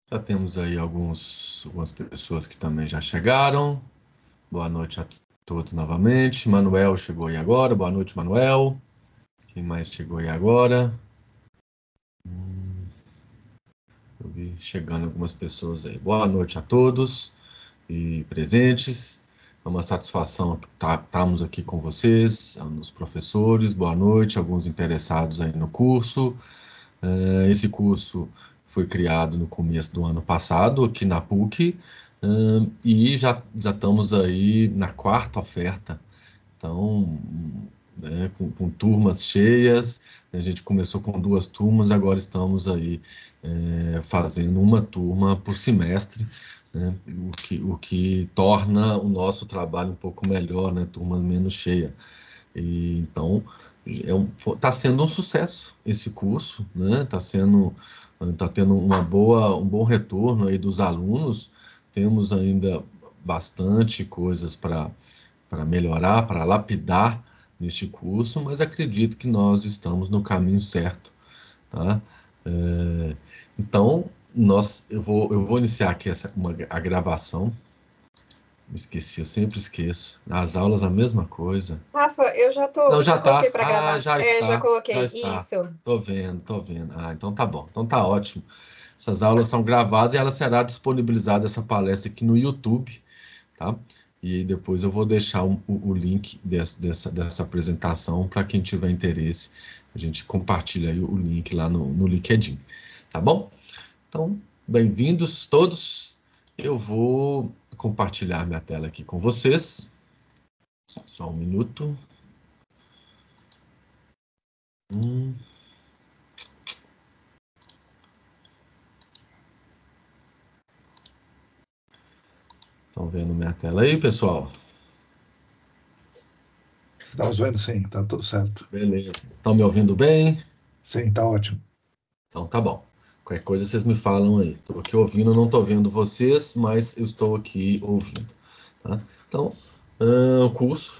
Já temos aí algumas pessoas que também já chegaram. Boa noite a todos novamente. Manuel chegou aí agora. Boa noite, Manuel. Quem mais chegou aí agora? Eu vi chegando algumas pessoas aí. Boa noite a todos e presentes. É uma satisfação estarmos aqui com vocês, os professores. Boa noite, alguns interessados aí no curso. Esse curso foi criado no começo do ano passado, aqui na PUC, e já estamos aí na quarta oferta. Então, né, com turmas cheias, a gente começou com 2 turmas, agora estamos aí fazendo uma turma por semestre, né, o que torna o nosso trabalho um pouco melhor, né, turma menos cheia. Então, tá sendo um sucesso esse curso, né? Tá tendo um bom retorno aí dos alunos. Temos ainda bastante coisas para melhorar, para lapidar neste curso, mas acredito que nós estamos no caminho certo, tá? É, então, eu vou iniciar aqui a gravação. Me esqueci, eu sempre esqueço. Nas aulas a mesma coisa. Rafa, Não, já já coloquei tá. para Ah, gravar. já Já está, já coloquei. está. Isso. Tô vendo, tô vendo. Ah, então tá bom. Então tá ótimo. Essas aulas são gravadas e ela será disponibilizada essa palestra aqui no YouTube, tá? E depois eu vou deixar o link dessa apresentação para quem tiver interesse. A gente compartilha aí o link lá no LinkedIn, tá bom? Então, bem-vindos todos. Eu vou compartilhar minha tela aqui com vocês. Só um minuto. Hum. Estão vendo minha tela aí, pessoal? Estamos vendo, sim, tá tudo certo. Beleza. Estão me ouvindo bem? Sim, tá ótimo. Então tá bom. Qualquer coisa vocês me falam aí. Estou aqui ouvindo, não estou vendo vocês, mas eu estou aqui ouvindo. Tá? Então,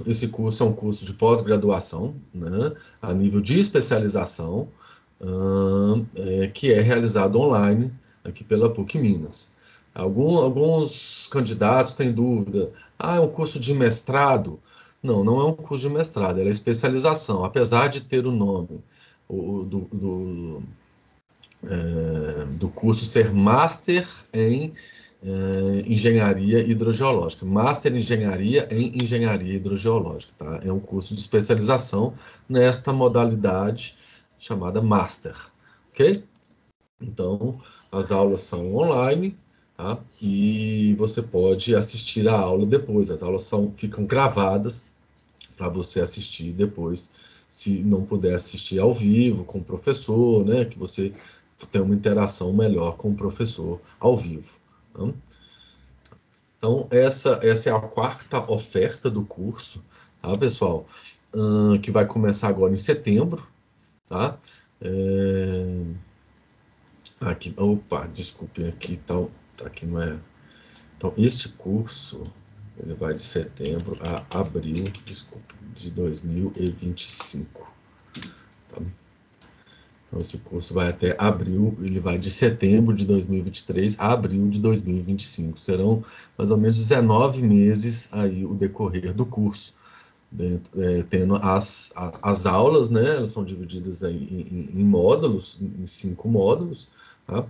esse curso é um curso de pós-graduação, né, a nível de especialização, que é realizado online aqui pela PUC Minas. Alguns candidatos têm dúvida. Ah, é um curso de mestrado? Não, não é um curso de mestrado, é especialização, apesar de ter o nome o, do curso ser Master em Engenharia Hidrogeológica. Master em Engenharia em Engenharia Hidrogeológica. Tá? É um curso de especialização nesta modalidade chamada Master. Ok? Então, as aulas são online, tá? E você pode assistir a aula depois. As aulas ficam gravadas para você assistir depois, se não puder assistir ao vivo com o professor, né? Que você tenha uma interação melhor com o professor ao vivo. Tá? Então, essa é a quarta oferta do curso, tá, pessoal? Que vai começar agora em setembro, tá? É, Aqui, opa, desculpe, aqui tá, aqui não é. Então, este curso, ele vai de setembro a abril, desculpe, de 2025. Tá? Então, esse curso vai até abril, ele vai de setembro de 2023 a abril de 2025. Serão mais ou menos 19 meses aí o decorrer do curso. Tendo as aulas, né? Elas são divididas aí em módulos, em 5 módulos, tá?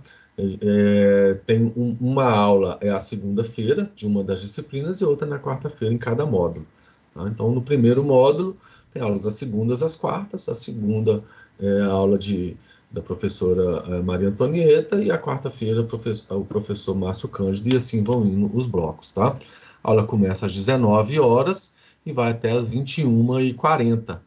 Tem uma aula a segunda-feira de uma das disciplinas e outra na quarta-feira em cada módulo. Tá? Então, no primeiro módulo, tem aulas das segundas às quartas, a segunda é a aula da professora Maria Antonieta e a quarta-feira o professor Márcio Cândido, e assim vão indo os blocos, tá? A aula começa às 19 horas e vai até às 21h40.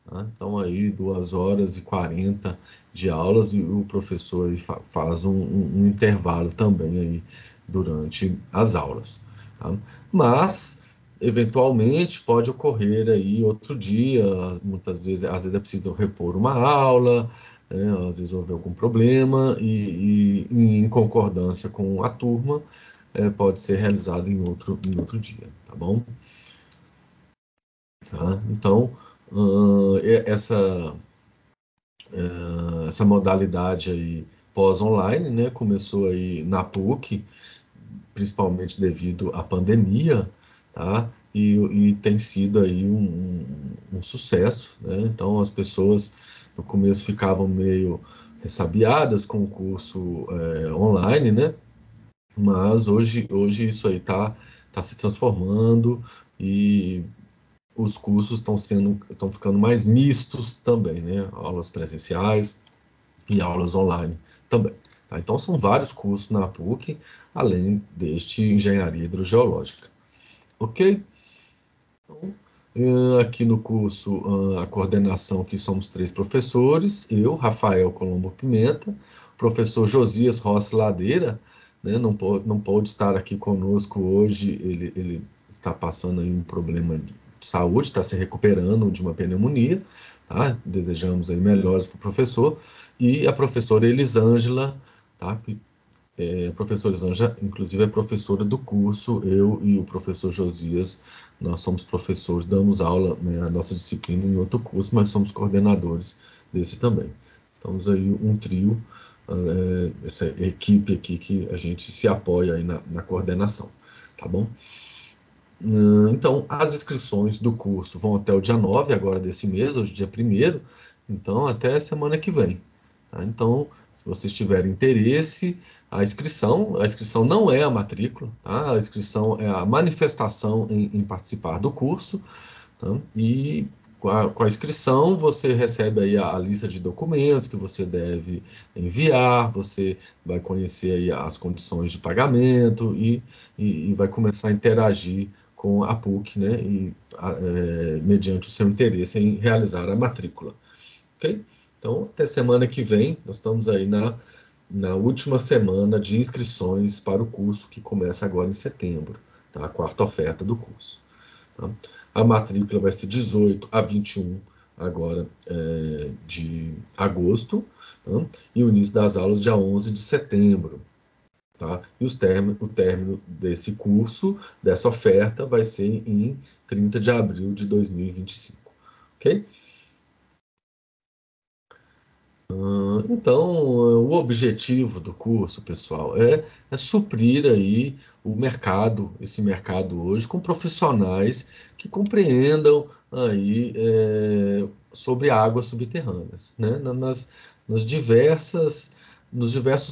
Tá? Então, aí, 2 horas e 40 de aulas e o professor aí faz um intervalo também aí durante as aulas. Tá? Mas, eventualmente, pode ocorrer aí outro dia, muitas vezes, às vezes é preciso repor uma aula, né? Às vezes houve algum problema e em concordância com a turma, pode ser realizado em outro dia, tá bom? Tá? Então, essa modalidade aí pós-online, né? Começou aí na PUC, principalmente devido à pandemia, tá? E tem sido aí um sucesso, né? Então as pessoas no começo ficavam meio ressabiadas com o curso online, né? Mas hoje isso aí tá se transformando e os cursos estão ficando mais mistos também, né? Aulas presenciais e aulas online também. Tá? Então são vários cursos na PUC, além deste Engenharia Hidrogeológica. Ok? Aqui no curso, a coordenação, que somos 3 professores, eu, Rafael Colombo Pimenta, professor Josias Rossi Ladeira, né, não pôde estar aqui conosco hoje, ele está passando aí um problema de saúde, está se recuperando de uma pneumonia, tá? Desejamos aí melhoras para o professor, e a professora Elisângela, tá? A professora Elisângela, inclusive, é professora do curso, eu e o professor Josias, nós somos professores, damos aula, né, a nossa disciplina em outro curso, mas somos coordenadores desse também. Estamos aí um trio, essa equipe aqui que a gente se apoia aí na coordenação, tá bom? Então, as inscrições do curso vão até o dia 9 agora desse mês, hoje dia 1º, então até semana que vem. Tá? Então, se vocês tiverem interesse, a inscrição não é a matrícula, tá? A inscrição é a manifestação em participar do curso, tá? E com a inscrição você recebe aí a lista de documentos que você deve enviar, você vai conhecer aí as condições de pagamento e vai começar a interagir com a PUC, né? Mediante o seu interesse em realizar a matrícula, ok? Então, até semana que vem, nós estamos aí na última semana de inscrições para o curso que começa agora em setembro, tá? A quarta oferta do curso. Tá? A matrícula vai ser 18 a 21 agora de agosto, tá? E o início das aulas dia 11 de setembro. Tá? E o término desse curso, dessa oferta, vai ser em 30 de abril de 2025. Ok? Então, o objetivo do curso, pessoal, é suprir aí esse mercado hoje, com profissionais que compreendam aí sobre águas subterrâneas, né? Nos diversos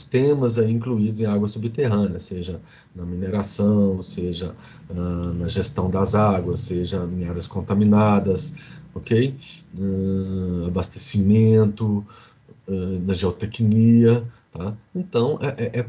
temas aí incluídos em águas subterrâneas, seja na mineração, seja na gestão das águas, seja em áreas contaminadas, ok? Abastecimento, na geotecnia, tá? Então,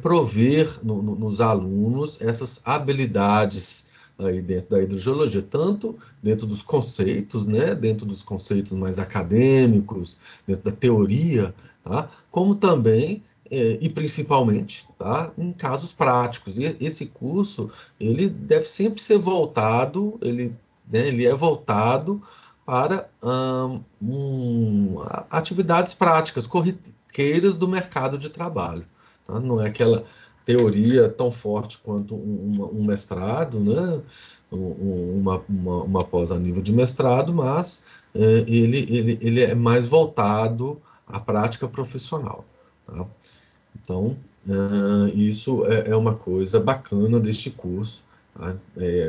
prover nos alunos essas habilidades aí dentro da hidrogeologia, tanto dentro dos conceitos, né, dentro dos conceitos mais acadêmicos, dentro da teoria, tá? Como também e principalmente, tá, em casos práticos. E esse curso, ele deve sempre ser voltado, ele é voltado para atividades práticas, corriqueiras do mercado de trabalho. Tá? Não é aquela teoria tão forte quanto um mestrado, né? Uma pós a nível de mestrado, mas ele é mais voltado à prática profissional. Tá? Então, isso é uma coisa bacana deste curso. Tá?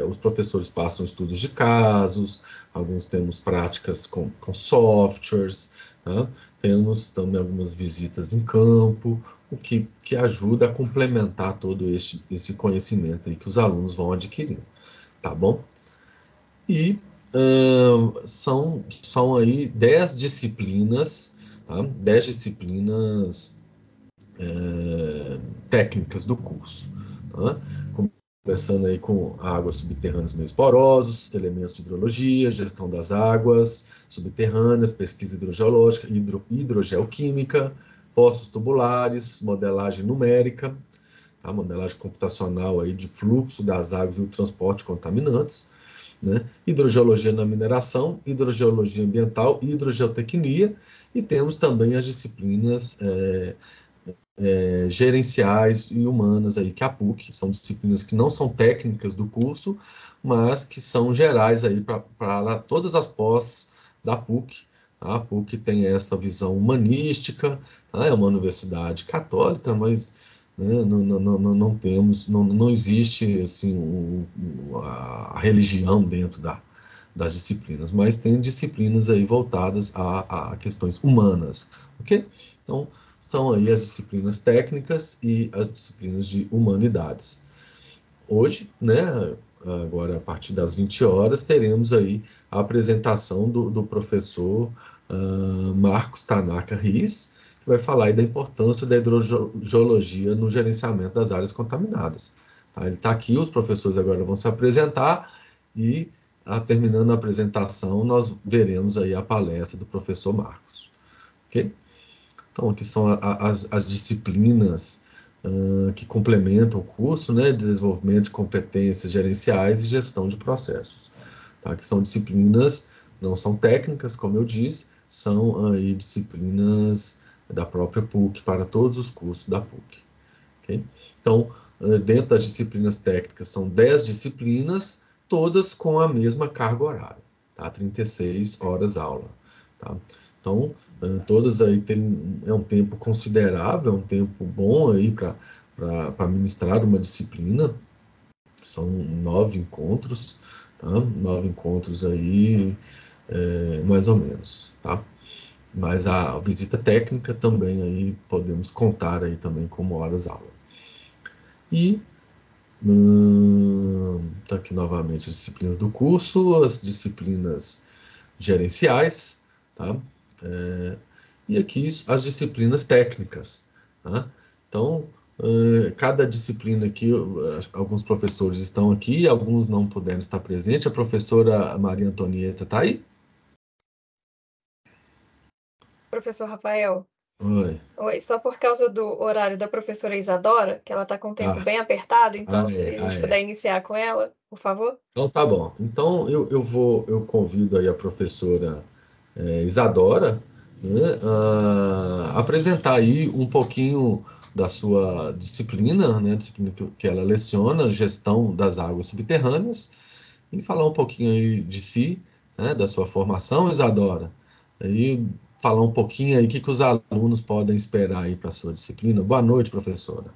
Os professores passam estudos de casos, alguns temos práticas com softwares, tá? Temos também algumas visitas em campo, o que ajuda a complementar todo esse conhecimento aí que os alunos vão adquirindo, tá bom? E são aí 10 disciplinas, tá? 10 disciplinas técnicas do curso. Tá? Começando aí com águas subterrâneas meios porosos, elementos de hidrologia, gestão das águas subterrâneas, pesquisa hidrogeológica, hidrogeoquímica, poços tubulares, modelagem numérica, tá? Modelagem computacional aí de fluxo das águas e o transporte de contaminantes, né? Hidrogeologia na mineração, hidrogeologia ambiental, hidrogeotecnia, e temos também as disciplinas gerenciais e humanas aí, que é a PUC, são disciplinas que não são técnicas do curso, mas que são gerais aí para todas as pós da PUC. Tá? A PUC tem essa visão humanística, tá? É uma universidade católica, mas né, não temos, não existe assim a religião dentro das disciplinas, mas tem disciplinas aí voltadas a questões humanas, ok? Então, são aí as disciplinas técnicas e as disciplinas de humanidades. Hoje, né, agora a partir das 20 horas, teremos aí a apresentação do professor Marcos Tanaka Riz, que vai falar aí da importância da hidrogeologia no gerenciamento das áreas contaminadas. Tá? Ele está aqui, os professores agora vão se apresentar e, terminando a apresentação, nós veremos aí a palestra do professor Marcos. Ok? Então, aqui são as disciplinas que complementam o curso, né, de desenvolvimento de competências gerenciais e gestão de processos, tá? Que são disciplinas, não são técnicas, como eu disse, são aí disciplinas da própria PUC, para todos os cursos da PUC. Okay? Então, dentro das disciplinas técnicas, são 10 disciplinas, todas com a mesma carga horária, tá? 36 horas aula, tá? Então, todas aí é um tempo considerável, é um tempo bom aí para ministrar uma disciplina. São 9 encontros, tá? 9 encontros aí, mais ou menos, tá? Mas a visita técnica também aí podemos contar aí também como horas aula. E tá aqui novamente as disciplinas do curso, as disciplinas gerenciais, tá? E aqui as disciplinas técnicas, tá? Então, cada disciplina aqui, alguns professores estão aqui, alguns não puderam estar presentes. A professora Maria Antonieta está aí? Professor Rafael, Oi. oi, só por causa do horário da professora Isadora, que ela está com o tempo bem apertado, então se a gente puder iniciar com ela, por favor. Então tá bom. Então eu convido aí a professora Isadora, né, a apresentar aí um pouquinho da sua disciplina, né, disciplina que ela leciona, gestão das águas subterrâneas, e falar um pouquinho aí de si, né, da sua formação, Isadora, e falar um pouquinho aí o que os alunos podem esperar aí para a sua disciplina. Boa noite, professora.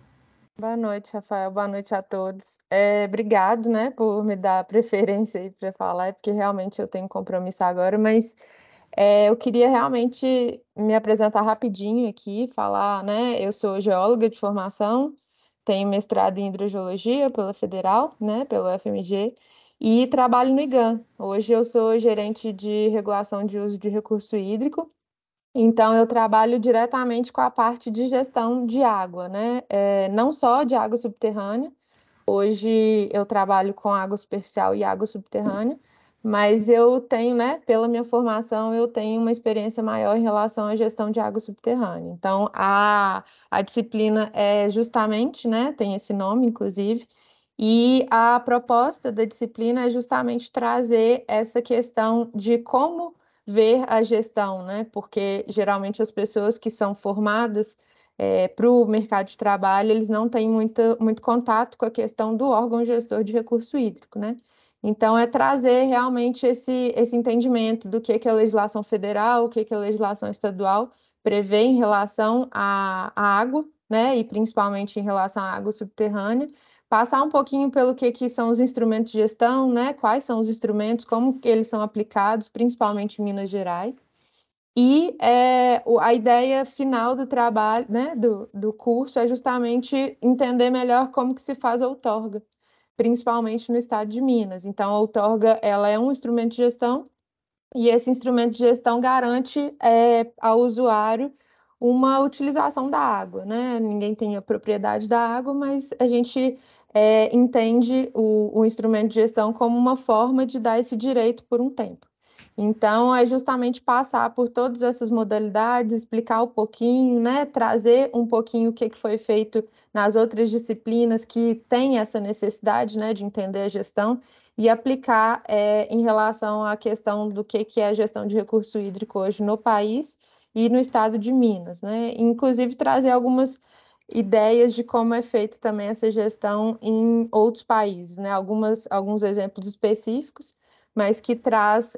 Boa noite, Rafael. Boa noite a todos. Obrigado, né, por me dar preferência aí para falar, porque realmente eu tenho compromisso agora, mas eu queria realmente me apresentar rapidinho aqui, falar, né, eu sou geóloga de formação, tenho mestrado em hidrogeologia pela Federal, né, pelo FMG, e trabalho no IGAM. Hoje eu sou gerente de regulação de uso de recurso hídrico. Então, eu trabalho diretamente com a parte de gestão de água, né? Não só de água subterrânea. Hoje eu trabalho com água superficial e água subterrânea, mas eu tenho, né, pela minha formação, eu tenho uma experiência maior em relação à gestão de água subterrânea. Então, a disciplina é justamente, né, tem esse nome, inclusive, e a proposta da disciplina é justamente trazer essa questão de como ver a gestão, né? Porque geralmente as pessoas que são formadas para o mercado de trabalho, eles não têm muito contato com a questão do órgão gestor de recurso hídrico, né? Então, é trazer realmente esse entendimento do que é a legislação federal, o que é a legislação estadual prevê em relação à água, né? E principalmente em relação à água subterrânea, passar um pouquinho pelo que são os instrumentos de gestão, né? Quais são os instrumentos, como que eles são aplicados, principalmente em Minas Gerais. E a ideia final do trabalho, né, do curso é justamente entender melhor como que se faz a outorga, principalmente no estado de Minas. Então, a outorga, ela é um instrumento de gestão e esse instrumento de gestão garante ao usuário uma utilização da água, né? Ninguém tem a propriedade da água, mas a gente entende o instrumento de gestão como uma forma de dar esse direito por um tempo. Então, é justamente passar por todas essas modalidades, explicar um pouquinho, né? Trazer um pouquinho o que foi feito nas outras disciplinas que têm essa necessidade, né, de entender a gestão e aplicar em relação à questão do que é a gestão de recurso hídrico hoje no país e no estado de Minas, né? Inclusive trazer algumas ideias de como é feito também essa gestão em outros países, né? Alguns exemplos específicos, mas que traz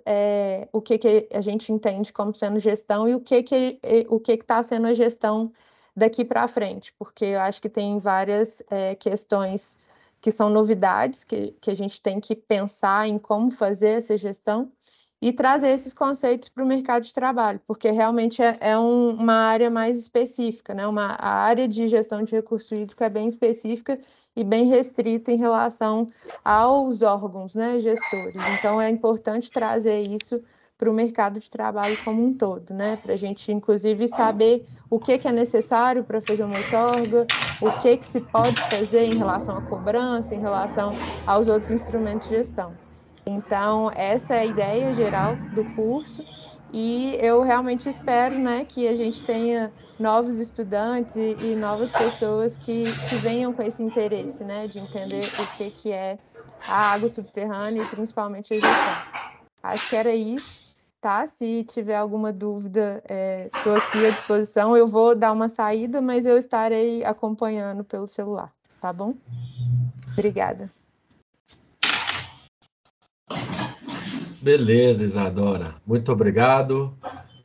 o que a gente entende como sendo gestão e o que está sendo a gestão daqui para frente, porque eu acho que tem várias questões que são novidades, que a gente tem que pensar em como fazer essa gestão e trazer esses conceitos para o mercado de trabalho, porque realmente é uma área mais específica, né? A área de gestão de recurso hídrico é bem específica e bem restrita em relação aos órgãos, né, gestores. Então, é importante trazer isso para o mercado de trabalho como um todo, né? Para a gente, inclusive, saber o que é necessário para fazer uma outorga, o que se pode fazer em relação à cobrança, em relação aos outros instrumentos de gestão. Então, essa é a ideia geral do curso, e eu realmente espero, né, que a gente tenha novos estudantes e novas pessoas que venham com esse interesse, né, de entender o que é a água subterrânea e principalmente a gestão. Acho que era isso, tá? Se tiver alguma dúvida, estou aqui à disposição. Eu vou dar uma saída, mas eu estarei acompanhando pelo celular, tá bom? Obrigada. Beleza, Isadora. Muito obrigado.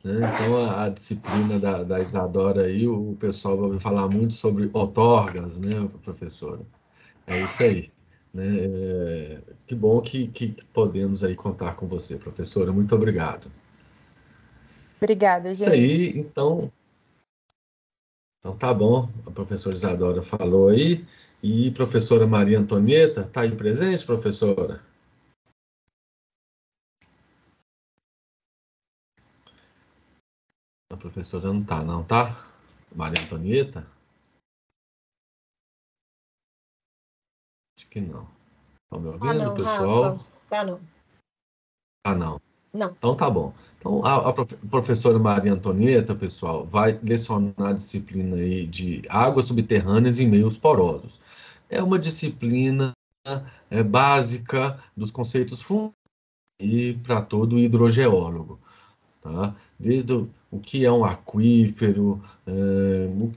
Né? Então, a disciplina da Isadora aí, o pessoal vai falar muito sobre outorgas, né, professora? É isso aí. Né? Que bom que podemos aí contar com você, professora. Muito obrigado. Obrigada, Isso gente. aí, então tá bom. A professora Isadora falou aí. E professora Maria Antonieta, está aí presente, professora? A professora não tá, não, tá? Maria Antonieta? Acho que não. Estão me Ah, ouvindo, não, Rafa. pessoal? Tá, não. Ah, não. Não. Então tá bom. Então a professora Maria Antonieta, pessoal, vai lecionar a disciplina aí de águas subterrâneas em meios porosos. É uma disciplina básica dos conceitos fundamentais e para todo hidrogeólogo, tá? Desde o que é um aquífero,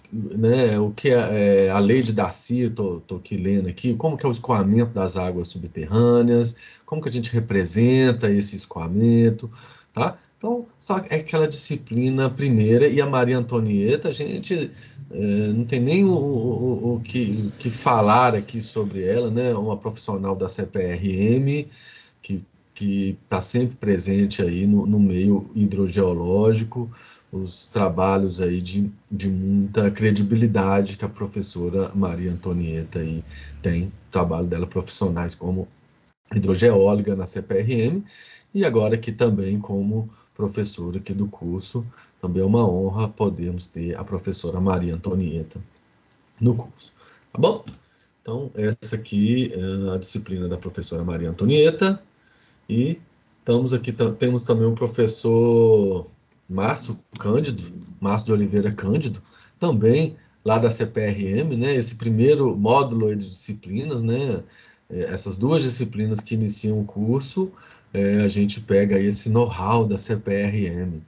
né, o que é a lei de Darcy, estou aqui lendo aqui, como que é o escoamento das águas subterrâneas, como que a gente representa esse escoamento, tá? Então, só é aquela disciplina primeira, e a Maria Antonieta, a gente não tem nem o que falar aqui sobre ela, né? Uma profissional da CPRM, que que está sempre presente aí no meio hidrogeológico, os trabalhos aí de muita credibilidade que a professora Maria Antonieta aí tem, o trabalho dela profissionais como hidrogeóloga na CPRM, e agora aqui também como professora aqui do curso. Também é uma honra podermos ter a professora Maria Antonieta no curso. Tá bom? Então, essa aqui é a disciplina da professora Maria Antonieta. E estamos aqui, temos também o professor Márcio Cândido, Márcio de Oliveira Cândido, também lá da CPRM, né? Esse primeiro módulo aí de disciplinas, né? Essas duas disciplinas que iniciam o curso, a gente pega aí esse know-how da CPRM,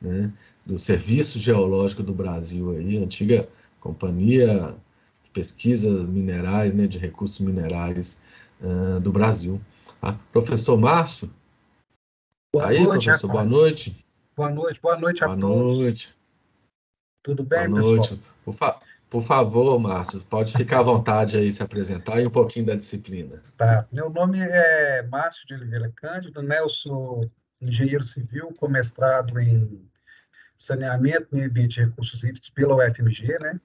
né? Do Serviço Geológico do Brasil aí, antiga companhia de pesquisas minerais, né? De recursos minerais do Brasil. Ah, professor Márcio, tá Boa aí, noite, professor? Boa Rafael. noite. Boa noite a Boa todos. noite. Tudo Boa bem, pessoal? noite. Por favor, Márcio, pode ficar à vontade aí se apresentar e um pouquinho da disciplina. Tá. Meu nome é Márcio de Oliveira Cândido, né? Eu sou engenheiro civil com mestrado em saneamento, meio ambiente e recursos hídricos pela UFMG, né?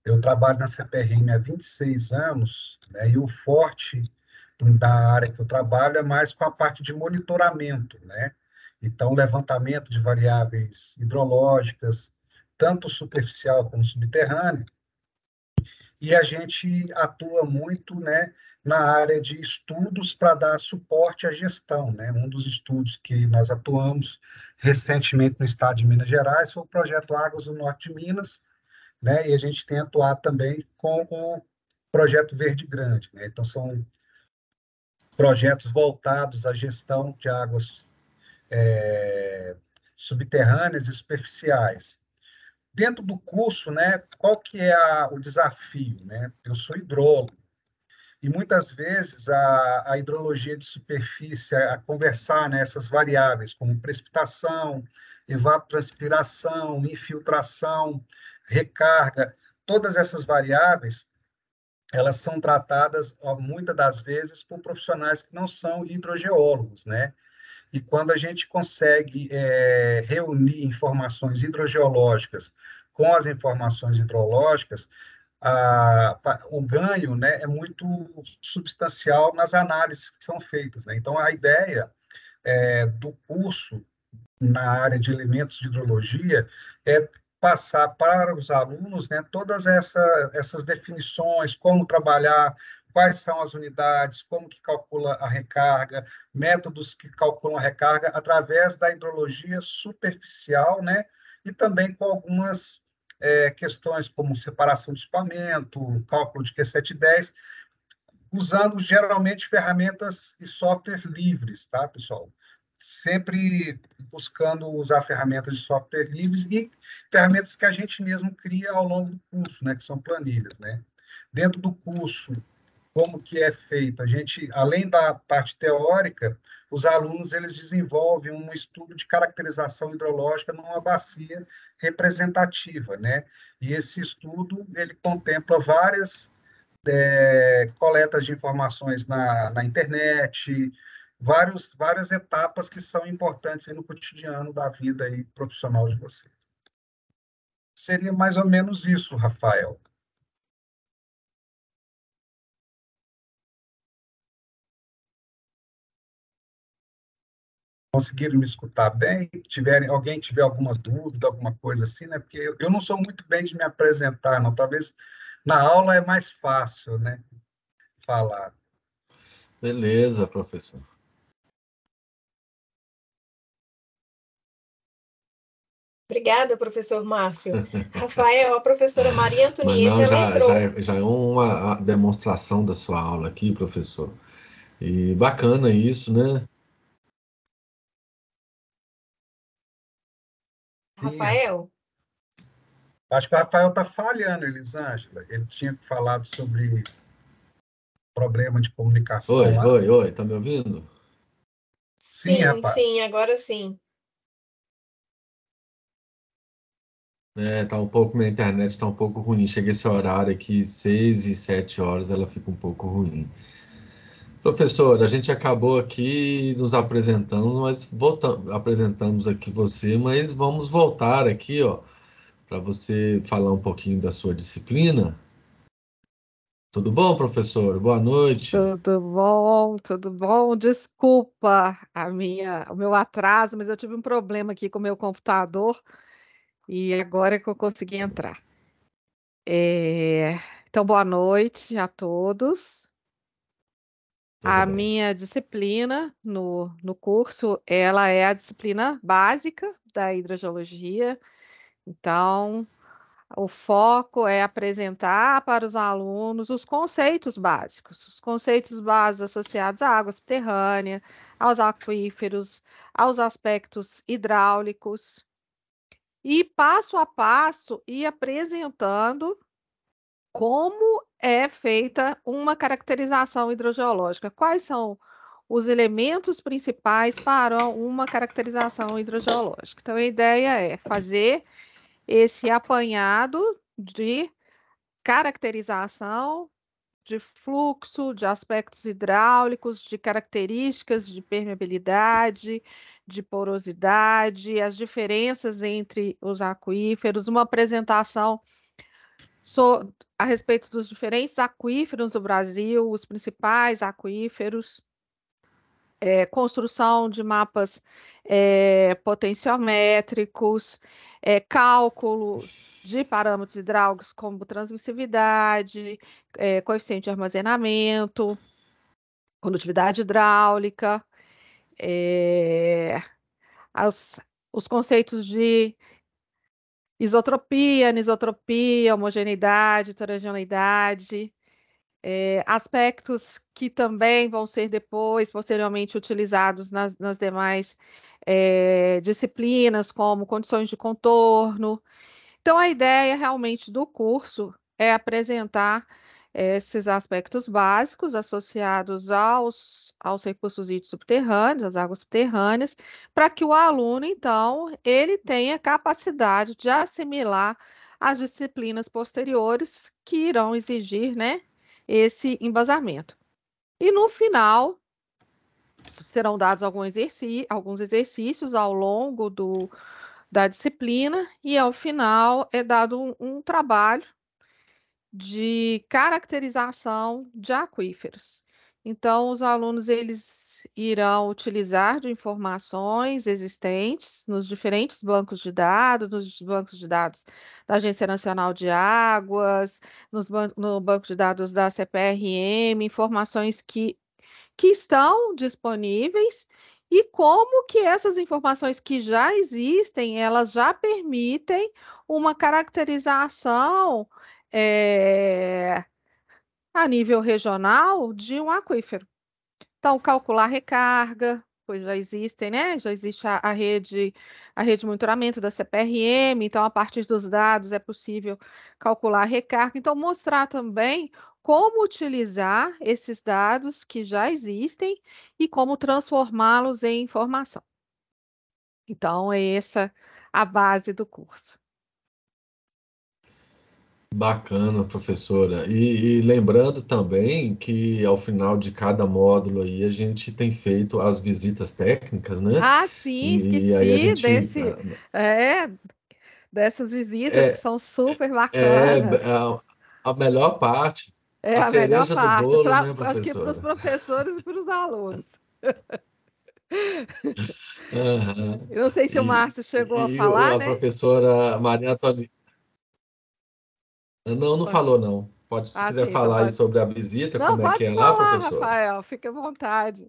Eu trabalho na CPRM há 26 anos, né? E o forte da área que eu trabalho é mais com a parte de monitoramento, né? Então, levantamento de variáveis hidrológicas, tanto superficial como subterrânea, e a gente atua muito, né, na área de estudos para dar suporte à gestão, né? Um dos estudos que nós atuamos recentemente no estado de Minas Gerais foi o projeto Águas do Norte de Minas, né? E a gente tem atuado também com o projeto Verde Grande, né? Então são projetos voltados à gestão de águas subterrâneas e superficiais. Dentro do curso, né, qual que é o desafio, né? Eu sou hidrólogo, E muitas vezes a hidrologia de superfície, a conversar nessas variáveis, como precipitação, evapotranspiração, infiltração, recarga, todas essas variáveis, elas são tratadas, muitas das vezes, por profissionais que não são hidrogeólogos, né? E quando a gente consegue reunir informações hidrogeológicas com as informações hidrológicas, o ganho, né, é muito substancial nas análises que são feitas, né? Então, a ideia do curso na área de elementos de hidrologia é passar para os alunos, né, todas essas definições, como trabalhar, quais são as unidades, como que calcula a recarga, métodos que calculam a recarga através da hidrologia superficial, né, e também com algumas questões como separação de escoamento, cálculo de Q710, usando geralmente ferramentas e software livres, tá, pessoal? Sempre buscando usar ferramentas de software livres e ferramentas que a gente mesmo cria ao longo do curso, né, que são planilhas, né? Dentro do curso, como que é feito? A gente, além da parte teórica, os alunos eles desenvolvem um estudo de caracterização hidrológica numa bacia representativa, né? E esse estudo ele contempla várias coletas de informações na internet, várias etapas que são importantes no cotidiano da vida aí profissional de vocês. Seria mais ou menos isso, Rafael. Conseguiram me escutar bem? Alguém tiver alguma dúvida, alguma coisa assim, né? Porque eu não sou muito bem de me apresentar, não. Talvez na aula é mais fácil, né? Falar. Beleza, professor. Obrigada, professor Márcio. Rafael, a professora Maria Mas Antonieta, não, ela entrou. já é uma demonstração da sua aula aqui, professor. E bacana isso, né? Sim, Rafael? acho que o Rafael está falhando, Elisângela. Ele tinha falado sobre problema de comunicação lá. Oi, tá me ouvindo? Sim, Sim, Rafael. sim, agora sim. Tá um pouco, minha internet está um pouco ruim. Chega esse horário aqui, 6 e 7 horas, ela fica um pouco ruim. Professor, a gente acabou aqui nos apresentando, mas apresentamos aqui você, mas vamos voltar aqui, ó, para você falar um pouquinho da sua disciplina. Tudo bom, professor? Boa noite. Tudo bom, tudo bom. Desculpa o meu atraso, mas eu tive um problema aqui com o meu computador e agora é que eu consegui entrar. É, Então, boa noite a todos. Tudo A bem. minha disciplina no curso, ela é a disciplina básica da hidrogeologia. Então, o foco é apresentar para os alunos os conceitos básicos associados à água subterrânea, aos aquíferos, aos aspectos hidráulicos, e passo a passo ir apresentando como é feita uma caracterização hidrogeológica, quais são os elementos principais para uma caracterização hidrogeológica. Então, a ideia é fazer esse apanhado de caracterização de fluxo, de aspectos hidráulicos, de características de permeabilidade, de porosidade, as diferenças entre os aquíferos, uma apresentação a respeito dos diferentes aquíferos do Brasil, os principais aquíferos, construção de mapas potenciométricos, cálculo de parâmetros hidráulicos como transmissividade, coeficiente de armazenamento, condutividade hidráulica, os conceitos de isotropia, anisotropia, homogeneidade, heterogeneidade, aspectos que também vão ser depois, posteriormente, utilizados nas demais disciplinas, como condições de contorno. Então, a ideia realmente do curso é apresentar esses aspectos básicos associados aos recursos hídricos subterrâneos, às águas subterrâneas, para que o aluno, então, ele tenha capacidade de assimilar as disciplinas posteriores que irão exigir, né, esse embasamento. E no final, serão dados alguns exercícios ao longo da disciplina, e ao final é dado um trabalho de caracterização de aquíferos. Então, os alunos eles irão utilizar de informações existentes nos diferentes bancos de dados, da Agência Nacional de Águas, no banco de dados da CPRM, informações que estão disponíveis, e como que essas informações que já existem, elas já permitem uma caracterização a nível regional de um aquífero. Então, calcular recarga, pois já existem, né? Já existe a rede de monitoramento da CPRM, então, a partir dos dados é possível calcular a recarga. Então, mostrar também como utilizar esses dados que já existem e como transformá-los em informação. Então, é essa a base do curso. Bacana, professora. E lembrando também que ao final de cada módulo aí a gente tem feito as visitas técnicas, né? Ah, sim, E aí a esqueci gente dessas visitas que é, são super é bacanas. a melhor parte, É a a melhor cereja do parte, bolo, né, acho que para os professora? professores e para os alunos. Aham. Eu não sei se o Márcio chegou a falar, A né? professora Maria Antonieta. Não, não Pode. falou, não. Pode, se Ah, quiser sim, então falar aí pode. sobre a visita, Não, como é que pode é lá, falar, professora? Rafael, fique à vontade.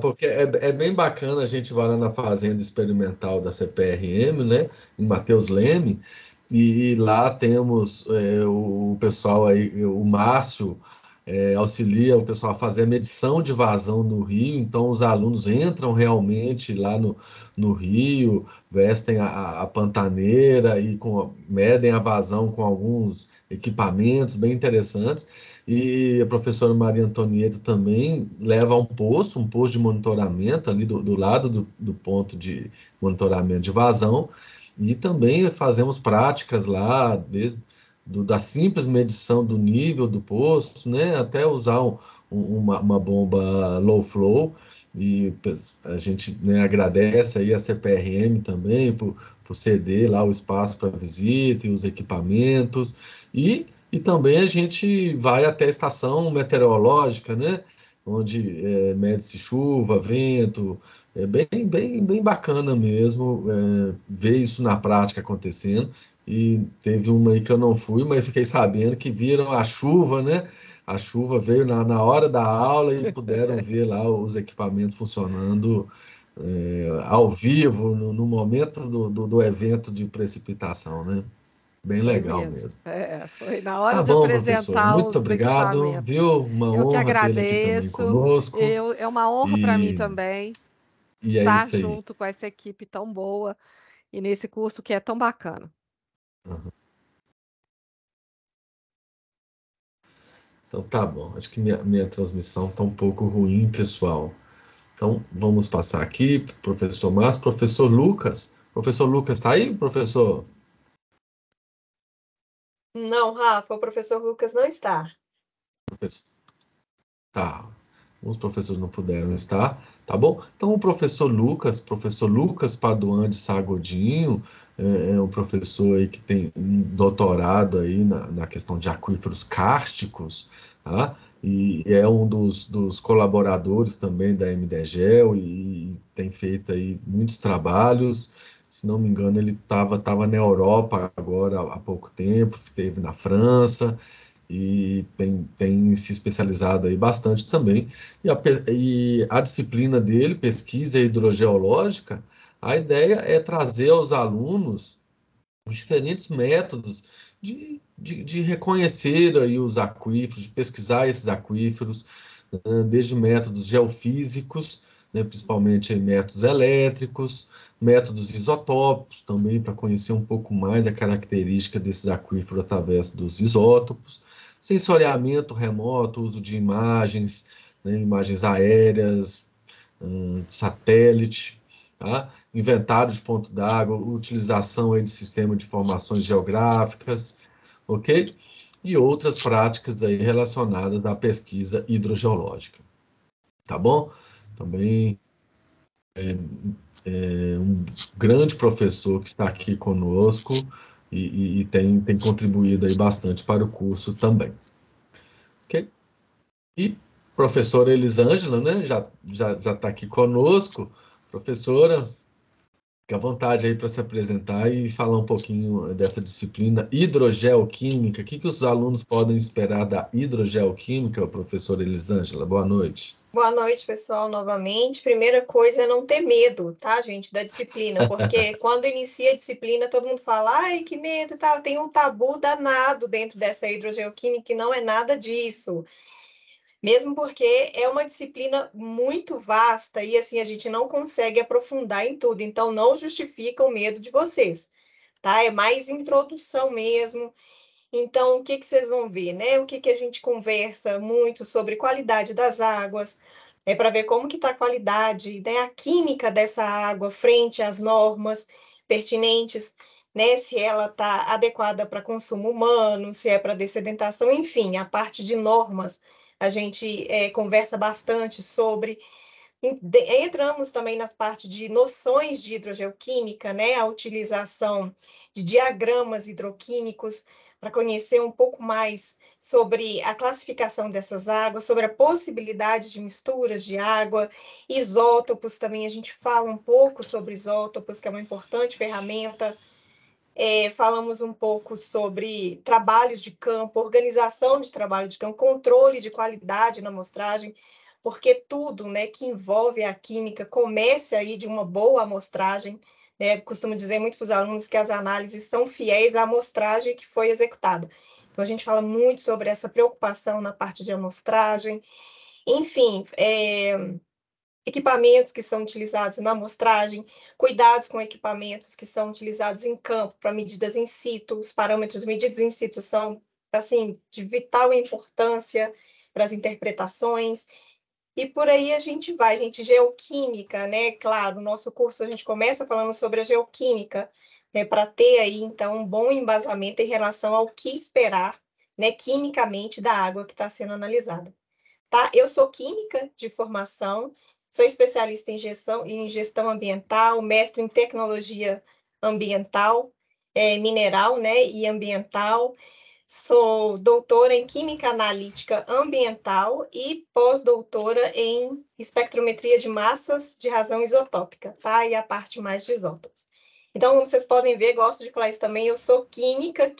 Porque é bem bacana, a gente vai lá na fazenda experimental da CPRM, né, em Mateus Leme, e lá temos o pessoal aí, o Márcio auxilia o pessoal a fazer a medição de vazão no rio, então os alunos entram realmente lá no rio, vestem a pantaneira e medem a vazão com alguns equipamentos bem interessantes. E a professora Maria Antonieta também leva um posto de monitoramento ali do lado do ponto de monitoramento de vazão, e também fazemos práticas lá, da simples medição do nível do poço, né, até usar uma bomba low flow. E a gente, né, agradece aí a CPRM também por ceder lá o espaço para visita e os equipamentos. E também a gente vai até a estação meteorológica, né? Onde mede-se chuva, vento. É bem bacana mesmo ver isso na prática acontecendo. E teve uma aí que eu não fui, mas fiquei sabendo que viram a chuva, né? A chuva veio na hora da aula e puderam ver lá os equipamentos funcionando ao vivo, no momento do evento de precipitação, né? Bem Foi legal mesmo. mesmo. Foi na hora Tá de bom, professora. apresentar Muito os obrigado, equipamentos. viu? Uma Eu que honra tê-la aqui também agradeço. conosco. É uma honra para mim E, também e é estar isso aí. junto com essa equipe tão boa e nesse curso que é tão bacana. Uhum. Então tá bom. Acho que minha transmissão está um pouco ruim, pessoal. Então vamos passar aqui para o professor Márcio. Professor Lucas. Professor Lucas, está aí, professor? Não, Rafa, o professor Lucas não está. Tá. Os professores não puderam estar, tá bom? Então, o professor Lucas Paduan de Sagodinho, é um professor aí que tem um doutorado aí na questão de aquíferos kársticos, tá? E é um dos colaboradores também da MDGEL e tem feito aí muitos trabalhos. Se não me engano, ele tava na Europa agora há pouco tempo, esteve na França e tem se especializado aí bastante também. E a disciplina dele, pesquisa hidrogeológica, a ideia é trazer aos alunos os diferentes métodos de reconhecer aí os aquíferos, de pesquisar esses aquíferos, desde métodos geofísicos, né, principalmente em métodos elétricos, métodos isotópicos também, para conhecer um pouco mais a característica desses aquíferos através dos isótopos, sensoriamento remoto, uso de imagens, né, imagens aéreas, de satélite, tá? Inventário de ponto d'água, utilização aí de sistema de informações geográficas, ok? E outras práticas aí relacionadas à pesquisa hidrogeológica, tá bom? Também um grande professor que está aqui conosco e tem contribuído aí bastante para o curso também, ok? E professora Elisângela, né, já está aqui conosco. Professora, fique à vontade aí para se apresentar e falar um pouquinho dessa disciplina hidrogeoquímica. O que os alunos podem esperar da hidrogeoquímica, professora Elisângela? Boa noite. Boa noite, pessoal, novamente. Primeira coisa é não ter medo, tá, gente, da disciplina, porque quando inicia a disciplina, todo mundo fala, ai, que medo e tal. Tem um tabu danado dentro dessa hidrogeoquímica que não é nada disso. Mesmo porque é uma disciplina muito vasta e, assim, a gente não consegue aprofundar em tudo. Então, não justifica o medo de vocês, tá? É mais introdução mesmo. Então, o que vocês vão ver, né? O que a gente conversa muito sobre qualidade das águas, para ver como que está a qualidade, né? A química dessa água frente às normas pertinentes, né? Se ela está adequada para consumo humano, se é para dessedentação, enfim, a parte de normas a gente conversa bastante sobre. Entramos também na parte de noções de hidrogeoquímica, né? A utilização de diagramas hidroquímicos para conhecer um pouco mais sobre a classificação dessas águas, sobre a possibilidade de misturas de água, isótopos também, a gente fala um pouco sobre isótopos, que é uma importante ferramenta. Falamos um pouco sobre trabalhos de campo, organização de trabalho de campo, controle de qualidade na amostragem, porque tudo, né, que envolve a química começa aí de uma boa amostragem, né? Costumo dizer muito para os alunos que as análises são fiéis à amostragem que foi executada. Então, a gente fala muito sobre essa preocupação na parte de amostragem. Enfim, equipamentos que são utilizados na amostragem, cuidados com equipamentos que são utilizados em campo para medidas in situ, os parâmetros medidos in situ são, assim, de vital importância para as interpretações, e por aí a gente vai, gente, geoquímica, né, claro, o nosso curso a gente começa falando sobre a geoquímica, né, para ter aí, então, um bom embasamento em relação ao que esperar, né, quimicamente da água que está sendo analisada. Tá? Eu sou química de formação, sou especialista em gestão ambiental, mestre em tecnologia ambiental, mineral, né, e ambiental. Sou doutora em química analítica ambiental e pós-doutora em espectrometria de massas de razão isotópica, tá? E a parte mais de isótopos. Então, como vocês podem ver, gosto de falar isso também, eu sou química,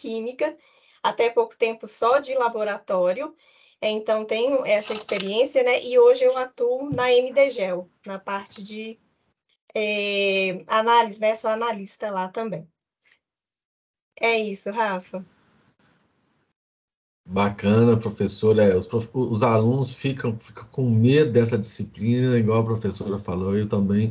até pouco tempo só de laboratório, então tenho essa experiência, né? E hoje eu atuo na MDGEL, na parte de análise, né? Sou analista lá também. É isso, Rafa. Bacana, professor. Os alunos ficam com medo dessa disciplina, igual a professora falou, eu também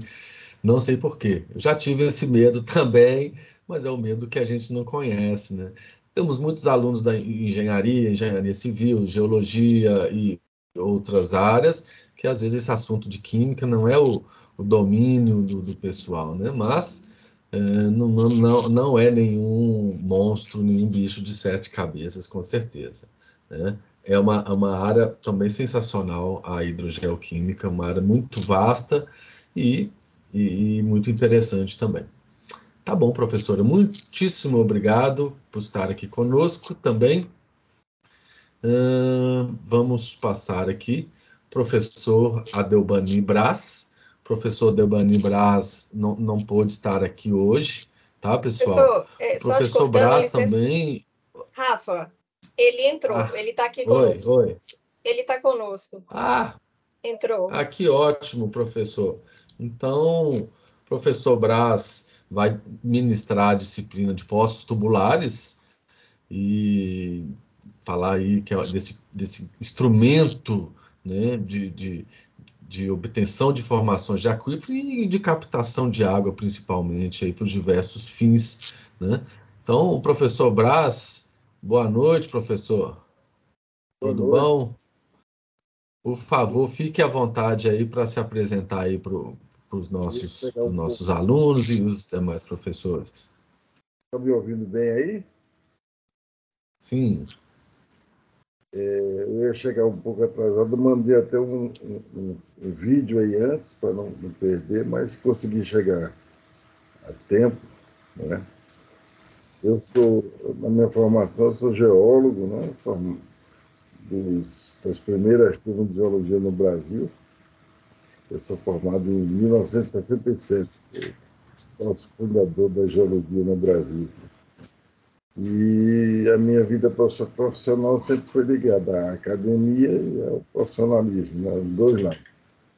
não sei por quê. Eu já tive esse medo também, mas é o medo que a gente não conhece, né? Temos muitos alunos da engenharia civil, geologia e outras áreas, que às vezes esse assunto de química não é o domínio do pessoal, né? Mas não é nenhum monstro, nenhum bicho de 7 cabeças, com certeza, né? É uma área também sensacional, a hidrogeoquímica, uma área muito vasta e muito interessante também. Tá bom, professora, muitíssimo obrigado por estar aqui conosco também. Vamos passar aqui, professor Adelbani Braz. Professor Adelbani Braz não pôde estar aqui hoje, tá, pessoal? Professor, O só te professor cortando, Braz licença. também... Rafa, ele entrou, ele está aqui Oi, conosco. oi. Ele está conosco. Entrou. Que ótimo, professor. Então, professor Braz vai ministrar a disciplina de postos tubulares e falar aí que é desse instrumento, né, de obtenção de informações de aquífero e de captação de água, principalmente, para os diversos fins, né? Então, o professor Braz, boa noite, professor. Boa Tudo noite. bom? Por favor, fique à vontade aí para se apresentar aí para os nossos alunos e os demais professores. Está me ouvindo bem aí? Sim. Eu ia chegar um pouco atrasado, mandei até um vídeo aí antes, para não perder, mas consegui chegar a tempo, né? Na minha formação, eu sou geólogo, né? Das primeiras turmas de geologia no Brasil. Eu sou formado em 1967, nosso fundador da geologia no Brasil. E a minha vida profissional sempre foi ligada à academia e ao profissionalismo, né? Os dois lados.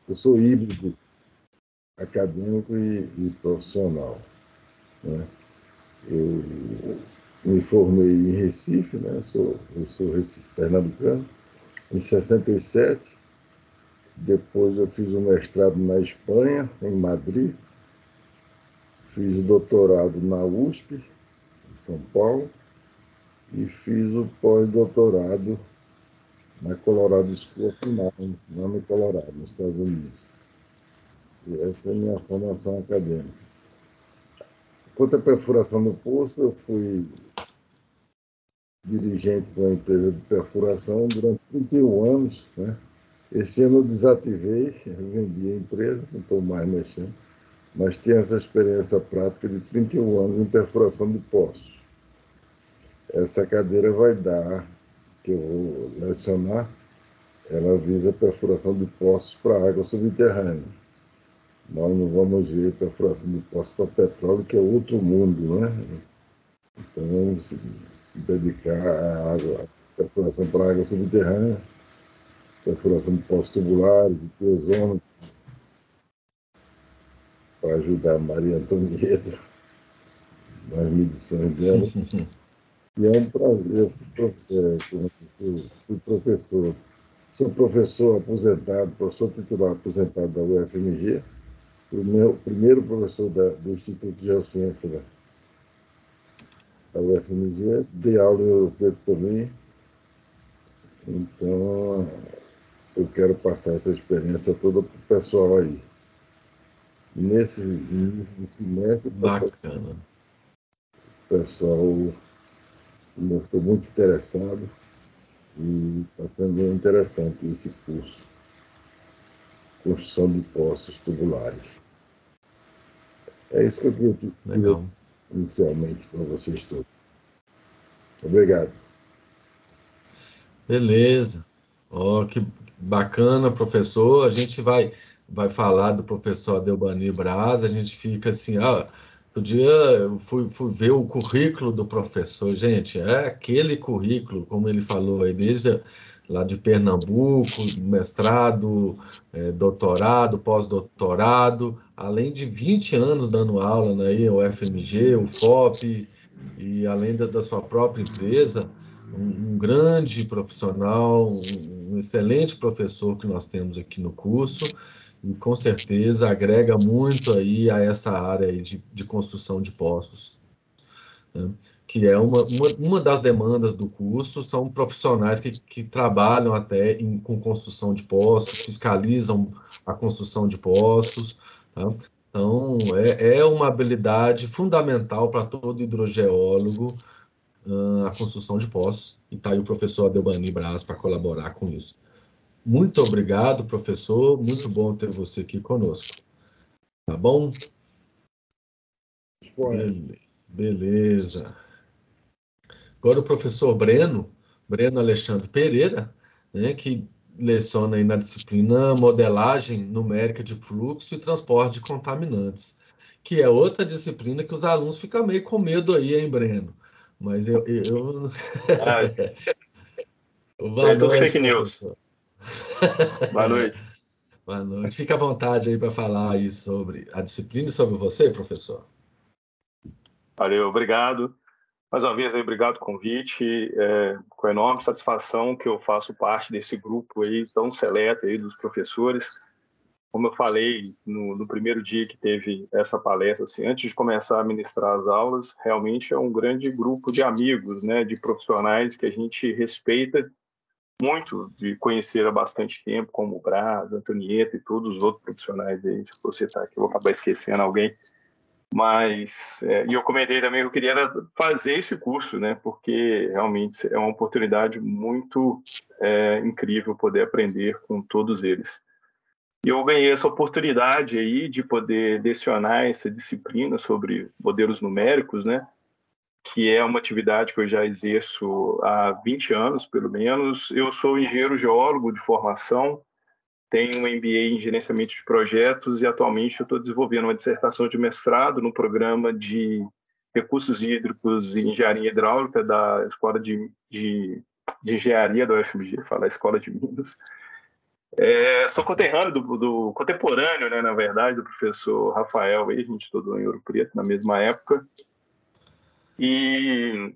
Eu sou híbrido acadêmico e profissional, né? Eu me formei em Recife, né? Eu sou Recife pernambucano, em 67. Depois eu fiz um mestrado na Espanha, em Madrid. Fiz o doutorado na USP, em São Paulo. E fiz o pós-doutorado na Colorado School of Mines, lá no Colorado, nos Estados Unidos. E essa é a minha formação acadêmica. Quanto à perfuração do poço, eu fui dirigente de uma empresa de perfuração durante 31 anos, né? Esse ano eu desativei, eu vendi a empresa, não estou mais mexendo, mas tenho essa experiência prática de 31 anos em perfuração de poços. Essa cadeira vai dar, que eu vou lecionar, ela visa a perfuração de poços para água subterrânea. Nós não vamos ver perfuração de poços para petróleo, que é outro mundo, né? Então, vamos se dedicar à perfuração para água subterrânea, perfuração de poços tubulares, de piezono, para ajudar a Maria Antonieta nas medições dela. E é um prazer, fui professor. Sou professor aposentado, professor titular aposentado da UFMG, o meu primeiro professor do Instituto de Geociência da UFMG, dei aula em Ouro Preto também. Então, eu quero passar essa experiência toda para o pessoal aí. Nesse início de semestre, Bacana. O pessoal estou muito interessado e está sendo interessante esse curso. Construção de poços tubulares. É isso que eu queria dizer inicialmente para vocês todos. Obrigado. Beleza. Ó, que bacana, professor. A gente vai falar do professor Adelbani Braz. A gente fica assim, outro dia eu fui ver o currículo do professor. Gente, é aquele currículo, como ele falou aí, desde lá de Pernambuco, mestrado, doutorado, pós-doutorado, além de 20 anos dando aula, né, aí, o FMG, o FOP, e além da sua própria empresa, um grande profissional, um excelente professor que nós temos aqui no curso, e com certeza agrega muito aí a essa área aí de construção de poços, né? Que é uma das demandas do curso, são profissionais que trabalham até com construção de poços, fiscalizam a construção de poços, tá? Então, é uma habilidade fundamental para todo hidrogeólogo, a construção de poços, e está aí o professor Adelbani Braz para colaborar com isso. Muito obrigado, professor, muito bom ter você aqui conosco. Tá bom? Beleza. Agora o professor Breno Alexandre Pereira, né, que leciona aí na disciplina Modelagem Numérica de Fluxo e Transporte de Contaminantes, que é outra disciplina que os alunos ficam meio com medo aí, hein, Breno? Mas eu... Boa noite, fake news. professor. Boa noite. Boa noite. Fica à vontade aí para falar aí sobre a disciplina e sobre você, professor. Valeu, obrigado. Mais uma vez, obrigado pelo convite. Com enorme satisfação que eu faço parte desse grupo aí tão seleto aí dos professores como eu falei no primeiro dia que teve essa palestra, assim, antes de começar a ministrar as aulas, realmente é um grande grupo de amigos, né, de profissionais que a gente respeita muito, de conhecer há bastante tempo, como o Braz, Antonieta e todos os outros profissionais aí, se você citar aqui, eu vou acabar esquecendo alguém. Mas, e eu comentei também que eu queria fazer esse curso, né, porque realmente é uma oportunidade muito incrível poder aprender com todos eles. E eu ganhei essa oportunidade aí de poder lecionar essa disciplina sobre modelos numéricos, né, que é uma atividade que eu já exerço há 20 anos, pelo menos. Eu sou engenheiro geólogo de formação, tenho um MBA em gerenciamento de projetos e atualmente eu estou desenvolvendo uma dissertação de mestrado no programa de recursos hídricos e engenharia hidráulica da Escola de Engenharia da UFMG, fala Escola de Minas. Sou conterrâneo do contemporâneo, né, na verdade, do professor Rafael, aí, a gente estudou em Ouro Preto na mesma época. E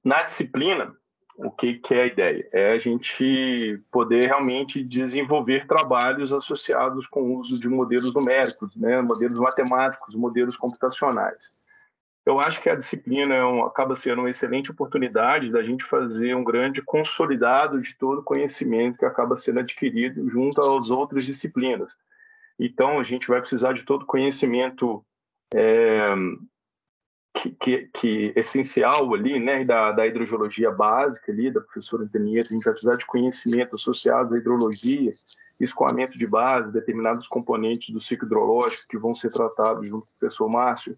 na disciplina, o que é a ideia? É a gente poder realmente desenvolver trabalhos associados com o uso de modelos numéricos, né, modelos matemáticos, modelos computacionais. Eu acho que a disciplina acaba sendo uma excelente oportunidade da gente fazer um grande consolidado de todo o conhecimento que acaba sendo adquirido junto às outras disciplinas. Então, a gente vai precisar de todo o conhecimento que essencial ali, né, da hidrogeologia básica ali, da professora Antonieta. A gente vai precisar de conhecimento associado à hidrologia, escoamento de base, determinados componentes do ciclo hidrológico que vão ser tratados junto com o professor Márcio.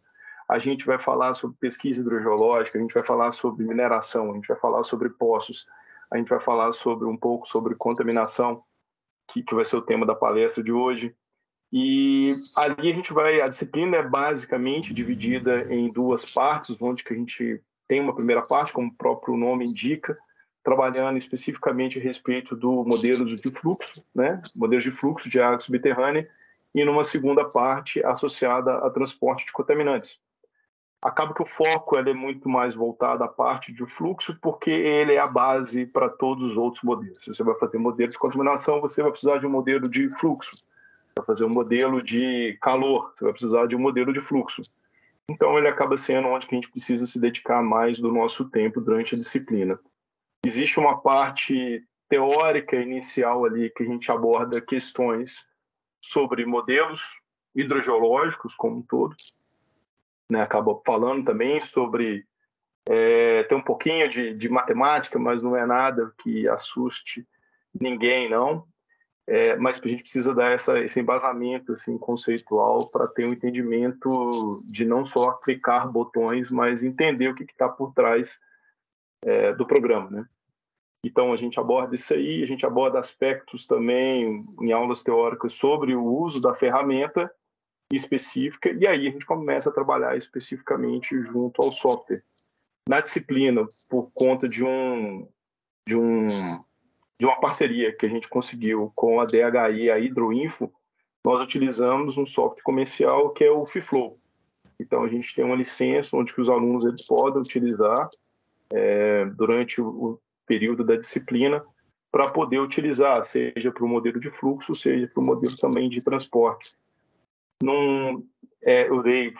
A gente vai falar sobre pesquisa hidrogeológica, a gente vai falar sobre mineração, a gente vai falar sobre poços, a gente vai falar um pouco sobre contaminação, que vai ser o tema da palestra de hoje. E ali a disciplina é basicamente dividida em duas partes, onde que a gente tem uma primeira parte, como o próprio nome indica, trabalhando especificamente a respeito do modelo de fluxo, né? Modelo de fluxo de água subterrânea, e numa segunda parte associada a transporte de contaminantes. Acaba que o foco é muito mais voltado à parte de fluxo, porque ele é a base para todos os outros modelos. Se você vai fazer modelo de contaminação, você vai precisar de um modelo de fluxo. Vai fazer um modelo de calor, você vai precisar de um modelo de fluxo. Então, ele acaba sendo onde a gente precisa se dedicar mais do nosso tempo durante a disciplina. Existe uma parte teórica inicial ali que a gente aborda questões sobre modelos hidrogeológicos como um todo, né? Acaba falando também sobre tem um pouquinho de matemática, mas não é nada que assuste ninguém, não. Mas a gente precisa dar esse embasamento assim, conceitual para ter um entendimento de não só clicar botões, mas entender o que está por trás do programa, né? Então, a gente aborda isso aí, a gente aborda aspectos também em aulas teóricas sobre o uso da ferramenta específica, e aí a gente começa a trabalhar especificamente junto ao software. Na disciplina, por conta de uma parceria que a gente conseguiu com a DHI e a Hidroinfo, nós utilizamos um software comercial que é o FIFlow. Então, a gente tem uma licença onde que os alunos eles podem utilizar durante o período da disciplina para poder utilizar, seja para o modelo de fluxo, seja para o modelo também de transporte.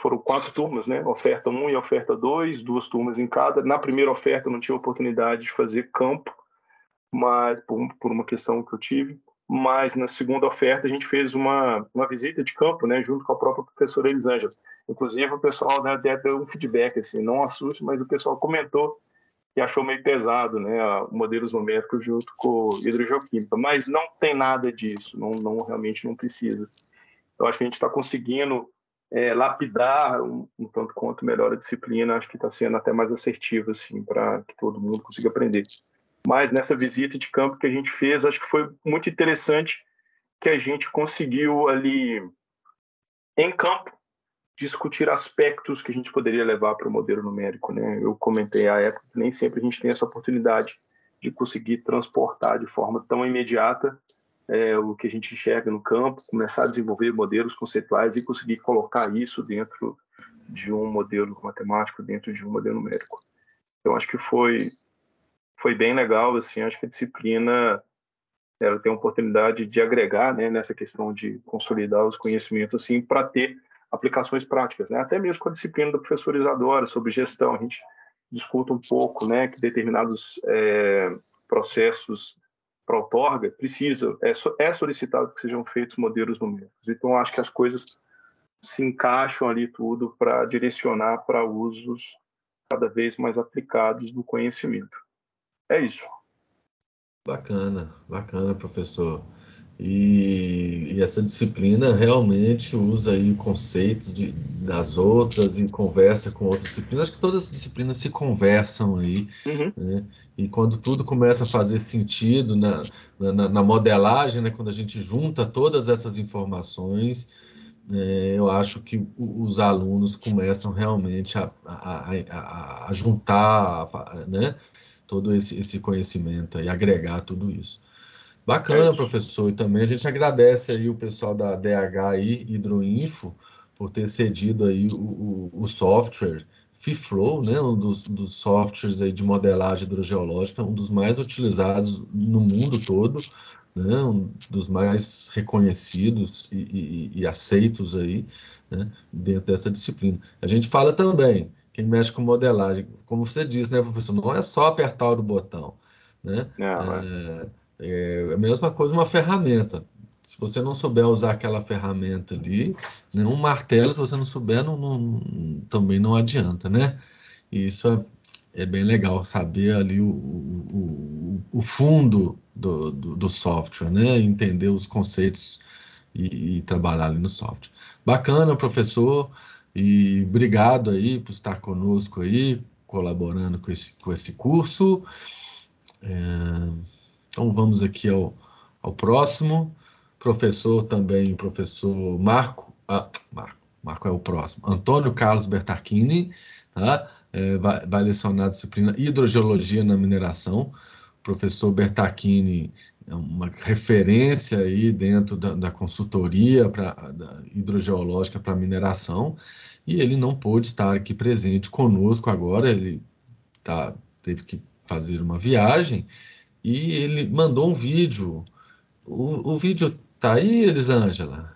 Foram 4 turmas, né? Oferta 1 e oferta 2, 2 turmas em cada. Na primeira oferta eu não tive a oportunidade de fazer campo, mas por uma questão que eu tive. Mas na segunda oferta a gente fez uma visita de campo, né? Junto com a própria professora Elisângela. Inclusive o pessoal, né, deu um feedback, assim, não assuste, mas o pessoal comentou que achou meio pesado, né? Modelos numéricos junto com hidrogeoquímica. Mas não tem nada disso, realmente não precisa. Eu acho que a gente está conseguindo lapidar um tanto quanto melhor a disciplina, acho que está sendo até mais assertivo, assim, para que todo mundo consiga aprender. Mas nessa visita de campo que a gente fez, acho que foi muito interessante que a gente conseguiu ali, em campo, discutir aspectos que a gente poderia levar para o modelo numérico, né? Eu comentei à época que nem sempre a gente tem essa oportunidade de conseguir transportar de forma tão imediata o que a gente enxerga no campo, começar a desenvolver modelos conceituais e conseguir colocar isso dentro de um modelo matemático, dentro de um modelo numérico. Então, acho que foi bem legal, assim, acho que a disciplina ela tem a oportunidade de agregar, né, nessa questão de consolidar os conhecimentos assim, para ter aplicações práticas, né? Até mesmo com a disciplina do professor Isadora sobre gestão, a gente discuta um pouco, né, que determinados processos para outorga é solicitado que sejam feitos modelos numéricos. Então, acho que as coisas se encaixam ali tudo para direcionar para usos cada vez mais aplicados do conhecimento. É isso. Bacana, bacana, professor. E essa disciplina realmente usa aí conceitos das outras e conversa com outras disciplinas. Acho que todas as disciplinas se conversam aí, né? E quando tudo começa a fazer sentido na modelagem, né? Quando a gente junta todas essas informações, eu acho que os alunos começam realmente a juntar, né? Todo esse conhecimento e agregar tudo isso. Bacana, professor. E também a gente agradece aí o pessoal da DH aí, Hidroinfo, por ter cedido aí o software FIFlow, né? Um dos softwares aí de modelagem hidrogeológica, um dos mais utilizados no mundo todo, né? Um dos mais reconhecidos e aceitos aí, né? Dentro dessa disciplina. A gente fala também, quem mexe com modelagem, como você disse, né, professor? Não é só apertar o botão, né? É a mesma coisa uma ferramenta. Se você não souber usar aquela ferramenta ali, né, um martelo, se você não souber, também não adianta, né? E isso é bem legal, saber ali o fundo do software, né? Entender os conceitos e trabalhar ali no software. Bacana, professor, e obrigado aí por estar conosco aí, colaborando com esse curso. Então vamos aqui ao próximo. Professor também, professor Marco é o próximo. Antônio Carlos Bertacchini, tá? Vai lecionar a disciplina Hidrogeologia na Mineração. Professor Bertacchini é uma referência aí dentro da consultoria da hidrogeológica para mineração, e ele não pôde estar aqui presente conosco agora, ele teve que fazer uma viagem, e ele mandou um vídeo. O vídeo tá aí, Elisângela?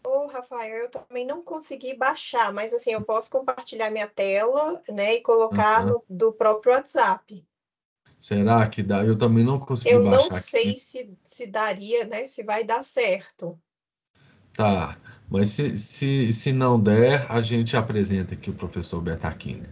Ô, Rafael, eu também não consegui baixar, mas assim, eu posso compartilhar minha tela, né, e colocar do próprio WhatsApp. Será que dá? Eu também não consegui Eu não baixar sei aqui. se daria, né, se vai dar certo. Tá, mas se não der, a gente apresenta aqui o professor Bertacchini.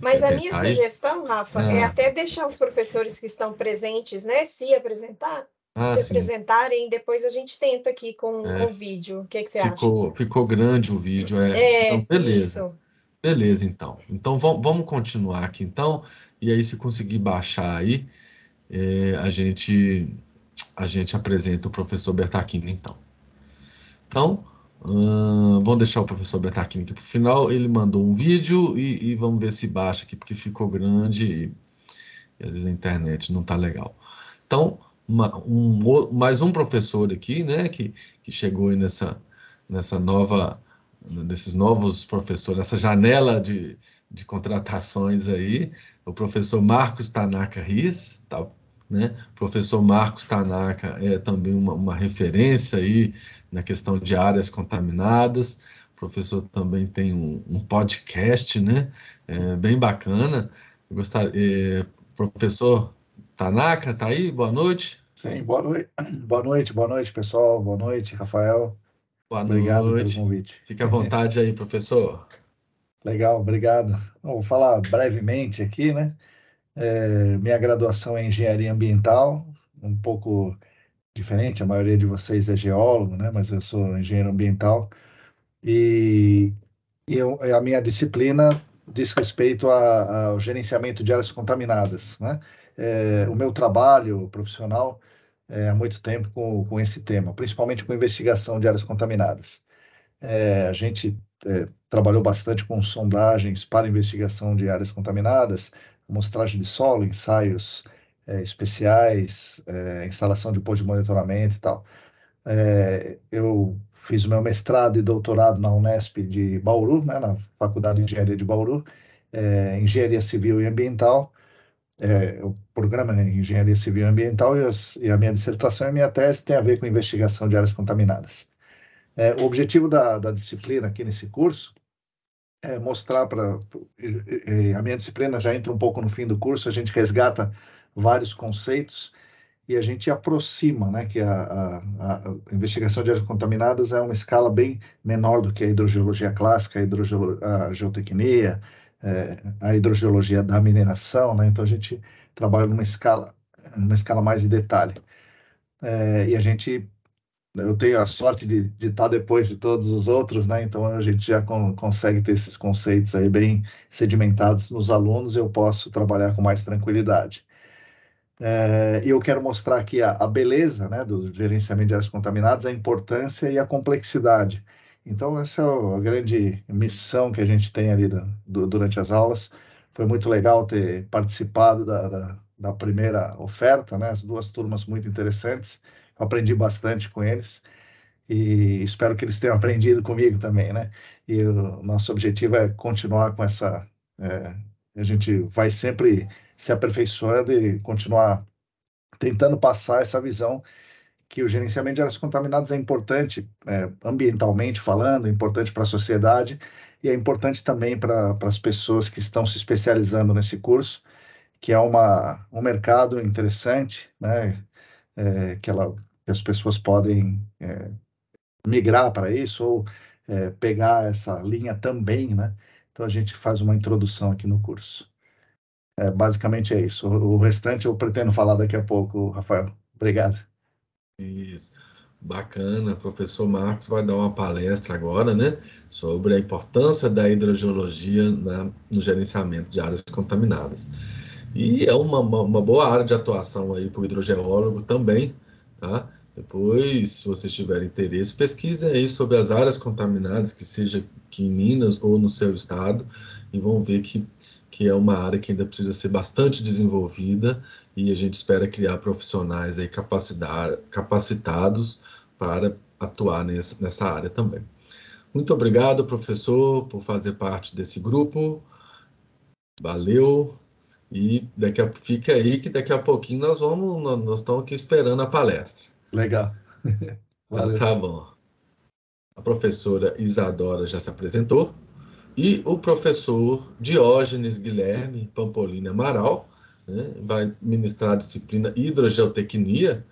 Mas a Quer minha tentar aí? sugestão, Rafa, é até deixar os professores que estão presentes, né, se Sim. apresentarem, e depois a gente tenta aqui com vídeo. O que você acha? Ficou grande o vídeo, Então, beleza. Isso. Beleza, então. Então, vamos continuar aqui, então. E aí, se conseguir baixar aí, a gente apresenta o professor Bertacchini, então. Então, vamos deixar o professor Bertacchini aqui para o final. Ele mandou um vídeo e vamos ver se baixa aqui, porque ficou grande e às vezes a internet não está legal. Então, mais um professor aqui, né, que chegou aí desses novos professores, nessa janela de contratações aí, o professor Marcos Tanaka Riz, tá, né? O professor Marcos Tanaka é também uma referência aí na questão de áreas contaminadas. O professor também tem um podcast, né? Bem bacana. Eu gostaria, professor Tanaka, tá aí? Boa noite. Sim, boa noite. Boa noite, pessoal. Boa noite, Rafael. Boa Obrigado pelo noite. convite. Fique à vontade aí, professor. Legal, obrigado. Vou falar brevemente aqui, né? Minha graduação é em engenharia ambiental, um pouco diferente, a maioria de vocês é geólogo, né? Mas eu sou engenheiro ambiental e a minha disciplina diz respeito ao gerenciamento de áreas contaminadas, né? O meu trabalho profissional há muito tempo com esse tema, principalmente com investigação de áreas contaminadas. A gente trabalhou bastante com sondagens para investigação de áreas contaminadas, amostragem de solo, ensaios especiais, instalação de ponto de monitoramento e tal. Eu fiz o meu mestrado e doutorado na Unesp de Bauru, né, na Faculdade de Engenharia de Bauru, Engenharia Civil e Ambiental. o programa em Engenharia Civil e Ambiental e a minha dissertação e a minha tese tem a ver com investigação de áreas contaminadas. O objetivo da disciplina aqui nesse curso é mostrar a minha disciplina já entra um pouco no fim do curso, a gente resgata vários conceitos e a gente aproxima, né, que a investigação de áreas contaminadas é uma escala bem menor do que a hidrogeologia clássica, a geotecnia, a hidrogeologia da mineração, né? Então a gente trabalha numa escala mais de detalhe. Eu tenho a sorte de estar depois de todos os outros, né? Então a gente já consegue ter esses conceitos aí bem sedimentados nos alunos e eu posso trabalhar com mais tranquilidade. E eu quero mostrar aqui a beleza, né, do gerenciamento de áreas contaminadas, a importância e a complexidade. Então, essa é a grande missão que a gente tem ali durante as aulas. Foi muito legal ter participado da primeira oferta, né, as duas turmas muito interessantes. Eu aprendi bastante com eles e espero que eles tenham aprendido comigo também, né? E o nosso objetivo é continuar com essa... a gente vai sempre se aperfeiçoando e continuar tentando passar essa visão que o gerenciamento de áreas contaminadas é importante, ambientalmente falando, é importante para a sociedade e é importante também para as pessoas que estão se especializando nesse curso, que é um mercado interessante, né, que as pessoas podem migrar para isso ou pegar essa linha também, né? Então a gente faz uma introdução aqui no curso. Basicamente é isso. O restante eu pretendo falar daqui a pouco, Rafael. Obrigado. Isso. Bacana. O professor Marcos vai dar uma palestra agora, né, sobre a importância da hidrogeologia no gerenciamento de áreas contaminadas. E é uma boa área de atuação aí para o hidrogeólogo também, tá? Depois, se vocês tiverem interesse, pesquisem aí sobre as áreas contaminadas, que seja aqui em Minas ou no seu estado, e vão ver que é uma área que ainda precisa ser bastante desenvolvida e a gente espera criar profissionais aí capacitados para atuar nessa área também. Muito obrigado, professor, por fazer parte desse grupo. Valeu. E fica aí que daqui a pouquinho nós estamos aqui esperando a palestra. Legal. Valeu. Tá bom. A professora Isadora já se apresentou. E o professor Diógenes Guilherme Pampolini Amaral, né, vai ministrar a disciplina Hidrogeotecnia.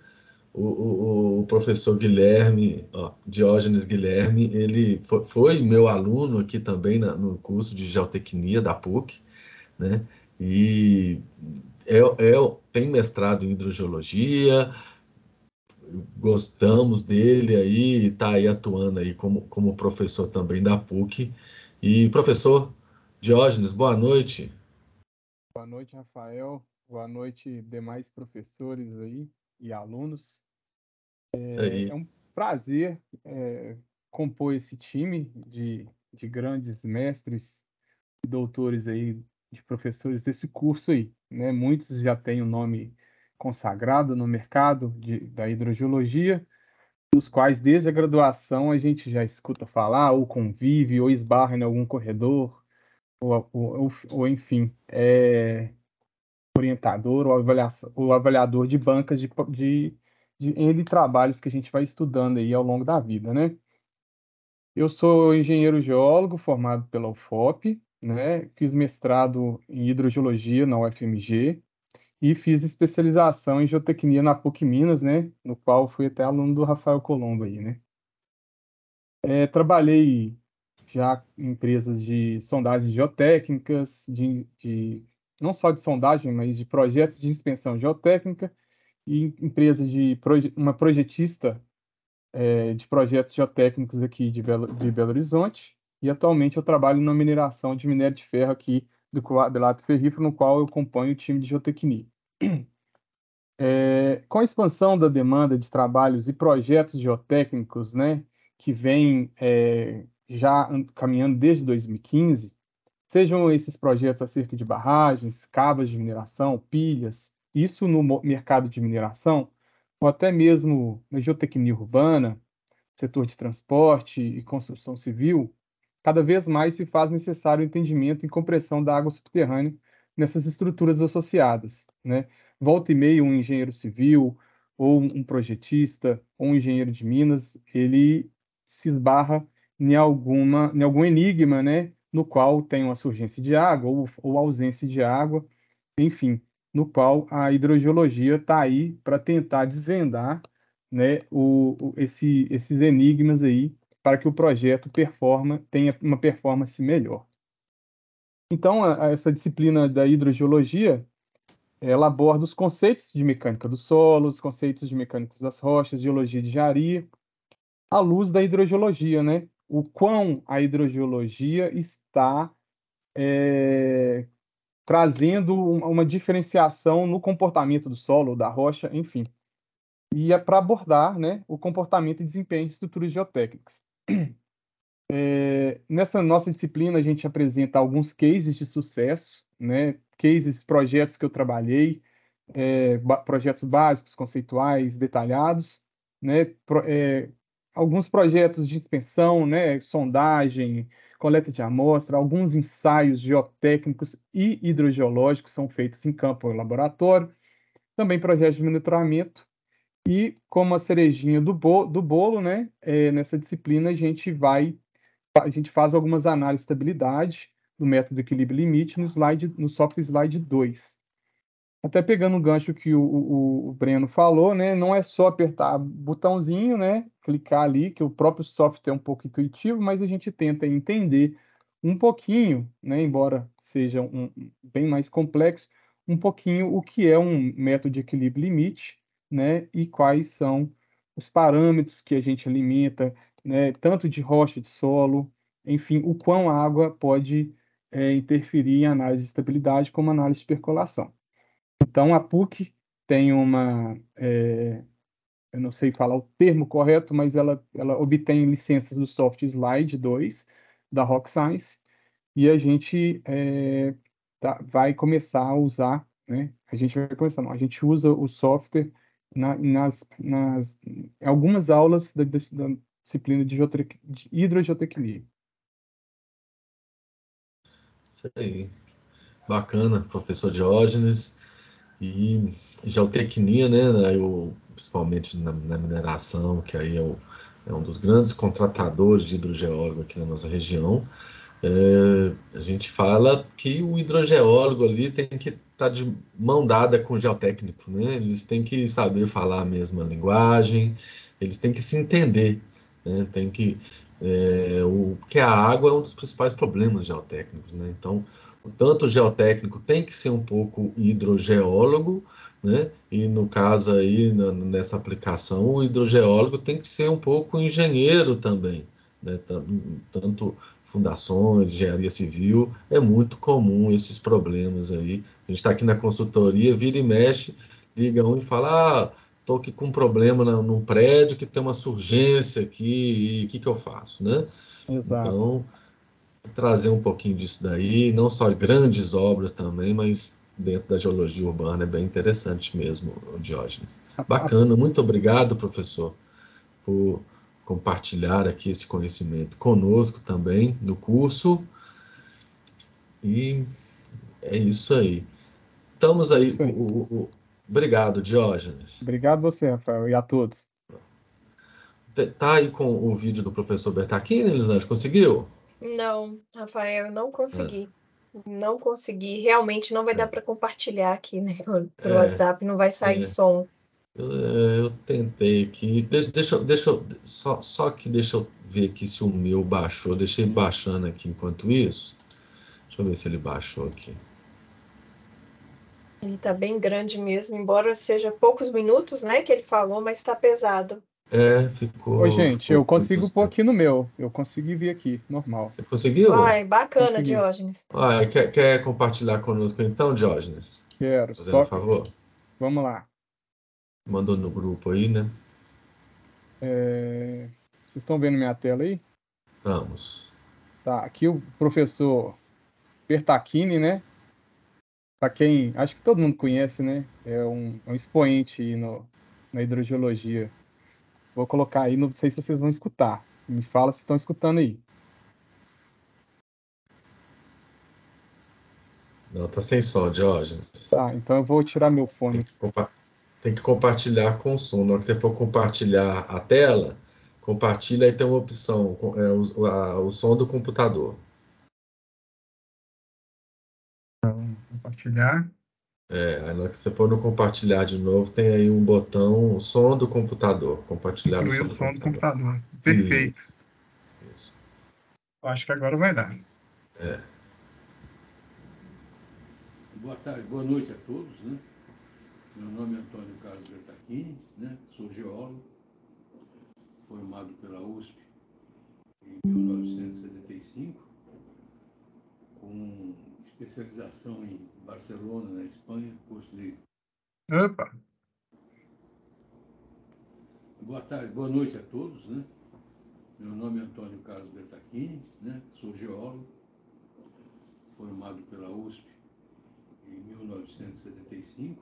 O professor Diógenes Guilherme, ele foi meu aluno aqui também no curso de Geotecnia da PUC, né? E tem mestrado em hidrogeologia, gostamos dele aí, está aí atuando aí como professor também da PUC. E professor Diógenes, boa noite. Boa noite, Rafael. Boa noite, demais professores aí e alunos. Isso aí. É um prazer compor esse time de grandes mestres e doutores aí, de professores desse curso aí, né? Muitos já têm o nome consagrado no mercado da hidrogeologia, dos quais desde a graduação a gente já escuta falar, ou convive, ou esbarra em algum corredor, ou enfim, orientador ou avaliador de bancas de N trabalhos que a gente vai estudando aí ao longo da vida, né? Eu sou engenheiro geólogo formado pela UFOP, né? Fiz mestrado em hidrogeologia na UFMG e fiz especialização em geotecnia na PUC Minas, né? No qual fui até aluno do Rafael Colombo aí, né? Trabalhei já em empresas de sondagens geotécnicas, não só de sondagem, mas de projetos de inspeção geotécnica e empresas uma projetista de projetos geotécnicos aqui de Belo Horizonte, e atualmente eu trabalho na mineração de minério de ferro aqui do Coabelato Ferrífero, no qual eu componho o time de geotecnia. Com a expansão da demanda de trabalhos e projetos geotécnicos, né, que vem já caminhando desde 2015, sejam esses projetos acerca de barragens, cavas de mineração, pilhas, isso no mercado de mineração, ou até mesmo na geotecnia urbana, setor de transporte e construção civil, cada vez mais se faz necessário o entendimento e compressão da água subterrânea nessas estruturas associadas, né? Volta e meia, um engenheiro civil, ou um projetista, ou um engenheiro de Minas, ele se esbarra em algum enigma, né? No qual tem uma surgência de água ou ausência de água, enfim, no qual a hidrogeologia está aí para tentar desvendar, né, esses enigmas aí, para que o projeto tenha uma performance melhor. Então, essa disciplina da hidrogeologia, ela aborda os conceitos de mecânica do solo, os conceitos de mecânica das rochas, geologia de engenharia, à luz da hidrogeologia, né? O quão a hidrogeologia está trazendo uma diferenciação no comportamento do solo, da rocha, enfim. E é para abordar, né, o comportamento e desempenho de estruturas geotécnicas. Nessa nossa disciplina, a gente apresenta alguns cases de sucesso, né, projetos que eu trabalhei, projetos básicos, conceituais, detalhados, né, alguns projetos de inspeção, né, sondagem, coleta de amostra, alguns ensaios geotécnicos e hidrogeológicos são feitos em campo ou laboratório, também projetos de monitoramento, e como a cerejinha do bolo, né, nessa disciplina a gente faz algumas análises de estabilidade do método de equilíbrio limite no software slide 2. Até pegando o gancho que o Breno falou, né, não é só apertar botãozinho, né, clicar ali, que o próprio software é um pouco intuitivo, mas a gente tenta entender um pouquinho, né, embora seja bem mais complexo, um pouquinho o que é um método de equilíbrio limite, né, e quais são os parâmetros que a gente alimenta, né, tanto de rocha, de solo, enfim, o quão a água pode interferir em análise de estabilidade como análise de percolação. Então, a PUC tem eu não sei falar o termo correto, mas ela obtém licenças do Soft Slide 2, da Rock Science, e a gente vai começar a usar, né? A gente vai começar, não, a gente usa o software em algumas aulas da disciplina de hidrogeotecnia. Isso aí. Bacana, professor Diógenes. E geotecnia, né, principalmente na mineração, que aí é um dos grandes contratadores de hidrogeólogo aqui na nossa região. A gente fala que o hidrogeólogo ali tem que estar de mão dada com o geotécnico, né? Eles têm que saber falar a mesma linguagem, eles têm que se entender, né? Porque a água é um dos principais problemas geotécnicos, né? Então, tanto o geotécnico tem que ser um pouco hidrogeólogo, né? E no caso aí, nessa aplicação, o hidrogeólogo tem que ser um pouco engenheiro também, né? Tanto fundações, engenharia civil, é muito comum esses problemas aí. A gente está aqui na consultoria, vira e mexe, liga um e fala, estou aqui com um problema num prédio que tem uma surgência aqui, e o que eu faço, né? Exato. Então, trazer um pouquinho disso daí, não só grandes obras também, mas dentro da geologia urbana é bem interessante mesmo, Diógenes. Bacana, muito obrigado, professor, por compartilhar aqui esse conhecimento conosco também no curso. E é isso aí. Estamos aí. Isso aí. Obrigado, Diógenes. Obrigado você, Rafael, e a todos. Tá aí com o vídeo do professor Bertacchini, Elisângela? Conseguiu? Não, Rafael, eu não consegui. Não consegui. Realmente não vai dar para compartilhar aqui, né? Por WhatsApp, não vai sair som. Eu tentei aqui. Deixa eu ver aqui se o meu baixou. Deixei baixando aqui enquanto isso. Deixa eu ver se ele baixou aqui. Ele tá bem grande mesmo, embora seja poucos minutos, né, que ele falou, mas tá pesado. Ficou. Ô, gente, eu consigo pôr aqui no meu. Eu consegui vir aqui, normal. Você conseguiu? Ai, bacana, Consegui. Diógenes. Quer compartilhar conosco então, Diógenes? Quero. Fazendo um favor? Vamos lá. Mandou no grupo aí, né? Vocês estão vendo minha tela aí? Vamos. Tá, aqui o professor Bertacchini, né? Para quem, acho que todo mundo conhece, né? É um expoente aí na hidrogeologia. Vou colocar aí, não sei se vocês vão escutar. Me fala se estão escutando aí. Não, tá sem som, Diógenes. Tá, então eu vou tirar meu fone. Tem que compartilhar com o som. Na hora que você for compartilhar a tela, compartilha e tem uma opção, o som do computador. Compartilhar. Aí na hora que você for no compartilhar de novo, tem aí um botão, som do computador. Compartilhar Incluir o som do computador. Perfeito. Isso. Eu acho que agora vai dar. Boa tarde, boa noite a todos, né? Meu nome é Antônio Carlos Bertacchini, né? Sou geólogo, formado pela USP em 1975, com especialização em Barcelona, na Espanha, curso de... Opa! Boa tarde, boa noite a todos, né? Meu nome é Antônio Carlos Bertacchini, né? Sou geólogo, formado pela USP em 1975,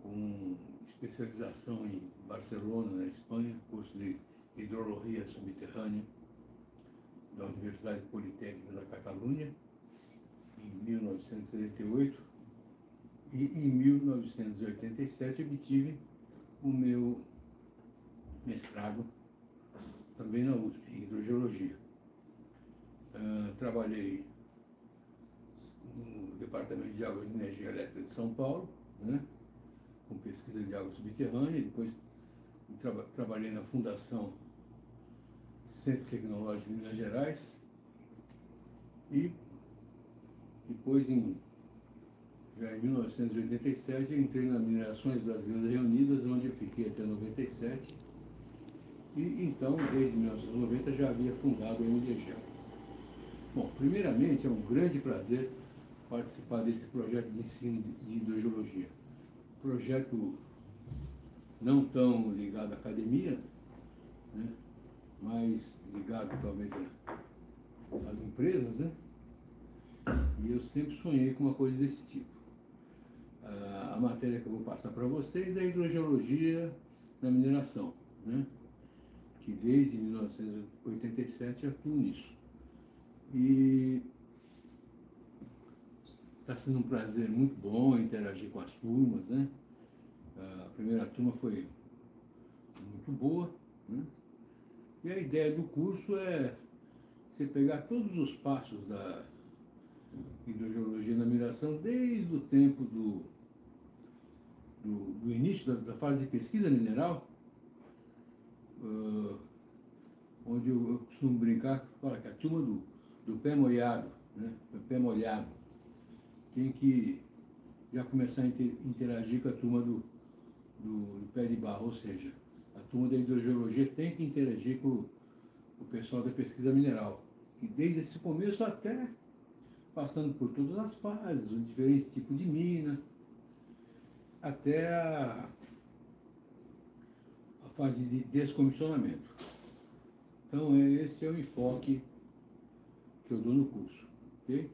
com especialização em Barcelona, na Espanha, curso de Hidrologia Subterrânea da Universidade Politécnica da Catalunha, em 1978, e em 1987 obtive o meu mestrado também na USP, em Hidrogeologia. Trabalhei no Departamento de Águas e Energia Elétrica de São Paulo, né, com pesquisa de água subterrânea. Depois trabalhei na Fundação Centro Tecnológico de Minas Gerais e depois, já em 1987, entrei na Minerações Brasileiras Reunidas, onde eu fiquei até 97, e então, desde 1990, já havia fundado a MDGEL. Bom, primeiramente, é um grande prazer participar desse projeto de ensino de hidrogeologia. Projeto não tão ligado à academia, né, mas ligado talvez às empresas, né? E eu sempre sonhei com uma coisa desse tipo. A matéria que eu vou passar para vocês é a hidrogeologia na mineração, né? Que desde 1987 atuo nisso. E está sendo um prazer muito bom interagir com as turmas, né? A primeira turma foi muito boa, né? E a ideia do curso é você pegar todos os passos da hidrogeologia na mineração, desde o tempo do início da fase de pesquisa mineral, onde eu costumo brincar, fala que a turma do pé molhado, né? O pé molhado, tem que já começar a interagir com a turma do pé de barro, ou seja, a turma da hidrogeologia tem que interagir com o pessoal da pesquisa mineral, e desde esse começo até passando por todas as fases, os diferentes tipos de mina, até a fase de descomissionamento. Então, esse é o enfoque que eu dou no curso, ok?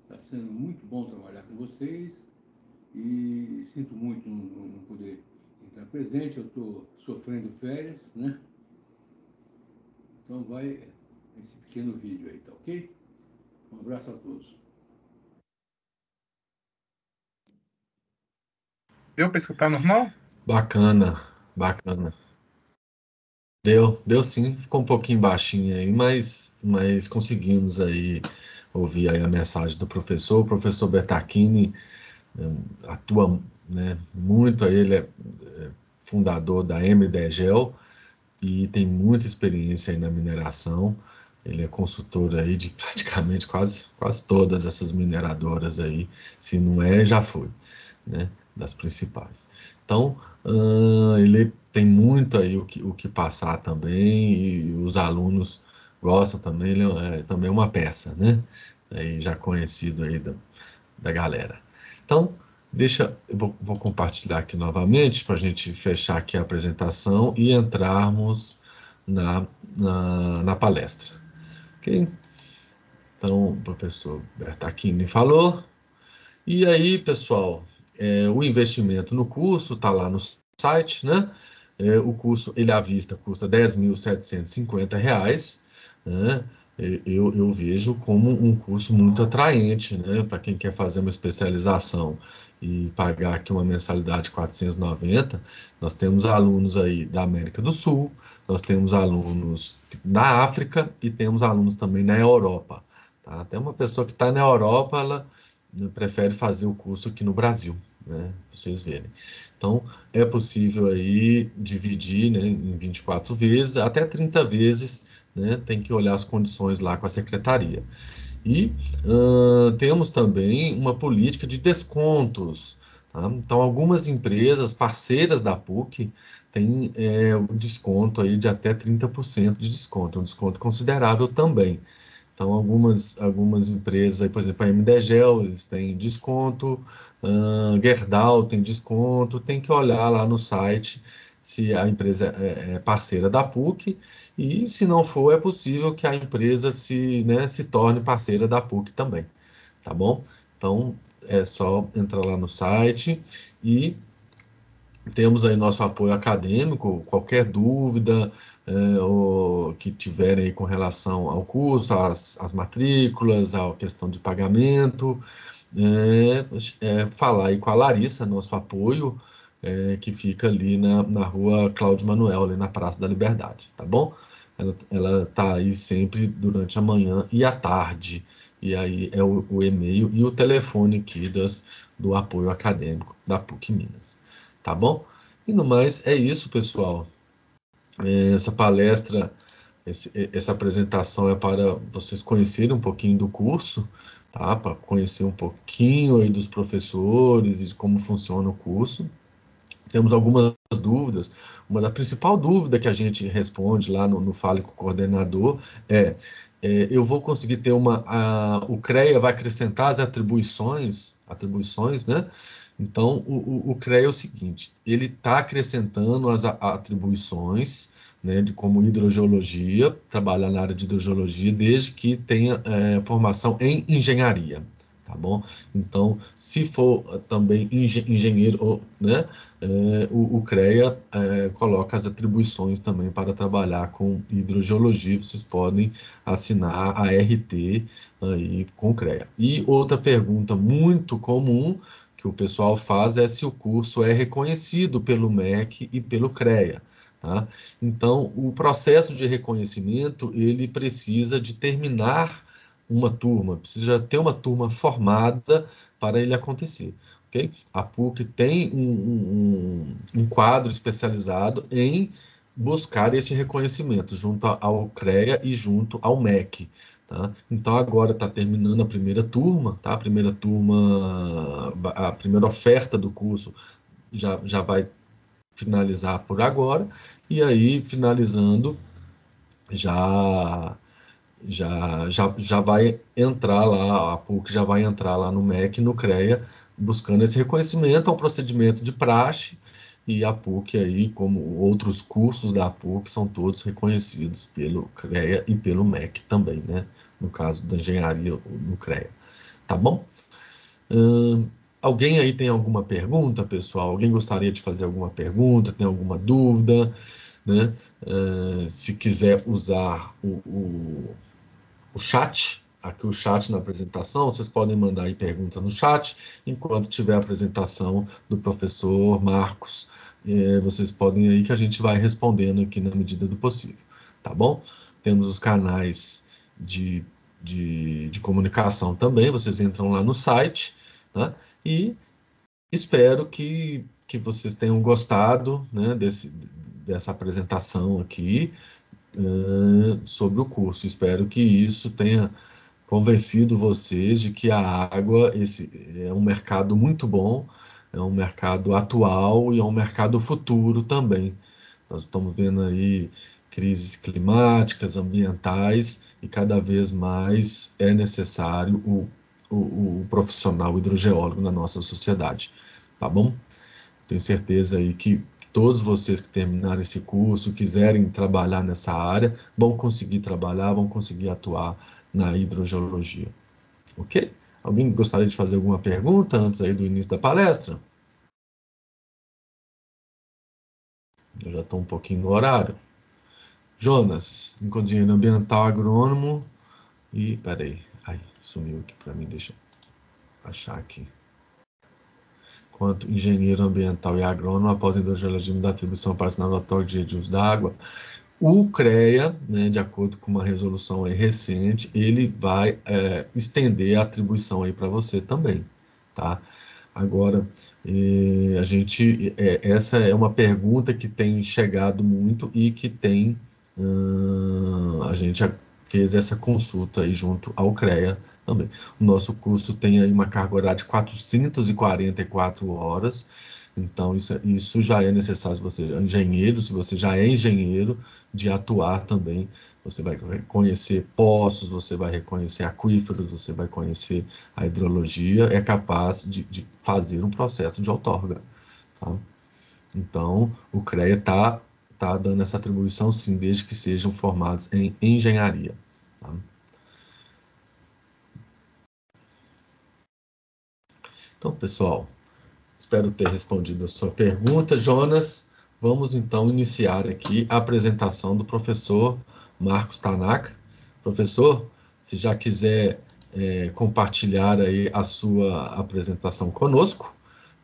Está sendo muito bom trabalhar com vocês e sinto muito não poder estar presente, eu estou sofrendo férias, né? Então, vai esse pequeno vídeo aí, tá ok? Um abraço a todos. Deu para escutar normal? Bacana, bacana. Deu sim, ficou um pouquinho baixinho aí, mas conseguimos aí ouvir aí a mensagem do professor. O professor Bertacchini atua, né, muito, ele é fundador da MDGEL e tem muita experiência aí na mineração. Ele é consultor aí de praticamente quase todas essas mineradoras aí, se não é, já foi, né, das principais. Então, ele tem muito aí o que passar também, e os alunos gostam também, ele é também uma peça, né, aí já conhecido aí da galera. Então, eu vou compartilhar aqui novamente para a gente fechar aqui a apresentação e entrarmos na palestra. Ok? Então, o professor Bertacchini falou. E aí, pessoal, o investimento no curso está lá no site, né? O curso, ele à vista, custa R$ 10.750, né? eu vejo como um curso muito atraente, né, para quem quer fazer uma especialização e pagar aqui uma mensalidade de 490. Nós temos alunos aí da América do Sul, nós temos alunos da África e temos alunos também na Europa. Tá? Até uma pessoa que está na Europa, ela, né, prefere fazer o curso aqui no Brasil, né, pra vocês verem. Então, é possível aí dividir, né, em 24 vezes, até 30 vezes, né, tem que olhar as condições lá com a secretaria. E temos também uma política de descontos. Tá? Então, algumas empresas parceiras da PUC têm o desconto aí de até 30% de desconto, um desconto considerável também. Então, algumas empresas, aí, por exemplo, a MDGEL, eles têm desconto, Gerdau tem desconto, tem que olhar lá no site se a empresa é parceira da PUC, e se não for, é possível que a empresa se torne parceira da PUC também, tá bom? Então, é só entrar lá no site e temos aí nosso apoio acadêmico. Qualquer dúvida ou que tiverem aí com relação ao curso, às matrículas, à questão de pagamento, falar aí com a Larissa, nosso apoio, que fica ali na rua Cláudio Manuel, ali na Praça da Liberdade, tá bom? Ela está aí sempre durante a manhã e a tarde, e aí é o e-mail e o telefone aqui do apoio acadêmico da PUC Minas. Tá bom? E no mais, é isso, pessoal. Essa palestra, essa apresentação é para vocês conhecerem um pouquinho do curso, tá? Para conhecer um pouquinho aí dos professores e de como funciona o curso. Temos algumas dúvidas. Da principal dúvida que a gente responde lá no Fale com o Coordenador eu vou conseguir ter o CREA vai acrescentar as atribuições, né? Então, o CREA é o seguinte, ele está acrescentando as atribuições, né, de como hidrogeologia, trabalhar na área de hidrogeologia, desde que tenha formação em engenharia, tá bom? Então, se for também engenheiro, né, o CREA coloca as atribuições também para trabalhar com hidrogeologia. Vocês podem assinar a RT aí com o CREA. E outra pergunta muito comum que o pessoal faz é se o curso é reconhecido pelo MEC e pelo CREA. Tá? Então, o processo de reconhecimento, ele precisa de terminar uma turma, precisa ter uma turma formada para ele acontecer. Okay? A PUC tem um quadro especializado em buscar esse reconhecimento junto ao CREA e junto ao MEC. Tá? Então, agora está terminando a primeira turma, tá? A primeira oferta do curso já vai finalizar por agora, e aí, finalizando, já vai entrar lá, a PUC já vai entrar lá no MEC e no CREA, buscando esse reconhecimento. É um procedimento de praxe, e a PUC aí, como outros cursos da PUC, são todos reconhecidos pelo CREA e pelo MEC também, né? No caso da engenharia, no CREA. Tá bom? Alguém aí tem alguma pergunta, pessoal? Alguém gostaria de fazer alguma pergunta? Tem alguma dúvida? Né? Se quiser usar o chat, aqui o chat na apresentação, vocês podem mandar aí perguntas no chat, enquanto tiver a apresentação do professor Marcos, vocês podem aí que a gente vai respondendo aqui na medida do possível, tá bom? Temos os canais de comunicação também, vocês entram lá no site, né? E espero que vocês tenham gostado, né, dessa apresentação aqui, sobre o curso. Espero que isso tenha convencido vocês de que a água é um mercado muito bom, é um mercado atual e é um mercado futuro também. Nós estamos vendo aí crises climáticas, ambientais, e cada vez mais é necessário o profissional hidrogeólogo na nossa sociedade, tá bom? Tenho certeza aí que todos vocês que terminarem esse curso, quiserem trabalhar nessa área, vão conseguir trabalhar, vão conseguir atuar na hidrogeologia. Ok? Alguém gostaria de fazer alguma pergunta antes aí do início da palestra? Eu já estou um pouquinho no horário. Jonas, engenheiro ambiental agrônomo, E, peraí, ai, sumiu aqui para mim, deixa eu achar aqui. Quanto engenheiro ambiental e agrônomo após a hidrogeologia da atribuição para assinar o relatório de uso da água. O CREA, né, de acordo com uma resolução aí recente, ele vai estender a atribuição aí para você também, tá? Agora, essa é uma pergunta que tem chegado muito e que a gente fez essa consulta aí junto ao CREA também. O nosso curso tem aí uma carga horária de 444 horas, então isso já é necessário se você é engenheiro, se você já é engenheiro, de atuar também. Você vai conhecer poços, você vai reconhecer aquíferos, você vai conhecer a hidrologia, é capaz de fazer um processo de outorga, tá? Então, o CREA está dando essa atribuição, sim, desde que sejam formados em engenharia, tá? Então, pessoal, espero ter respondido a sua pergunta. Jonas, vamos então iniciar aqui a apresentação do professor Marcos Tanaka. Professor, se já quiser compartilhar aí a sua apresentação conosco,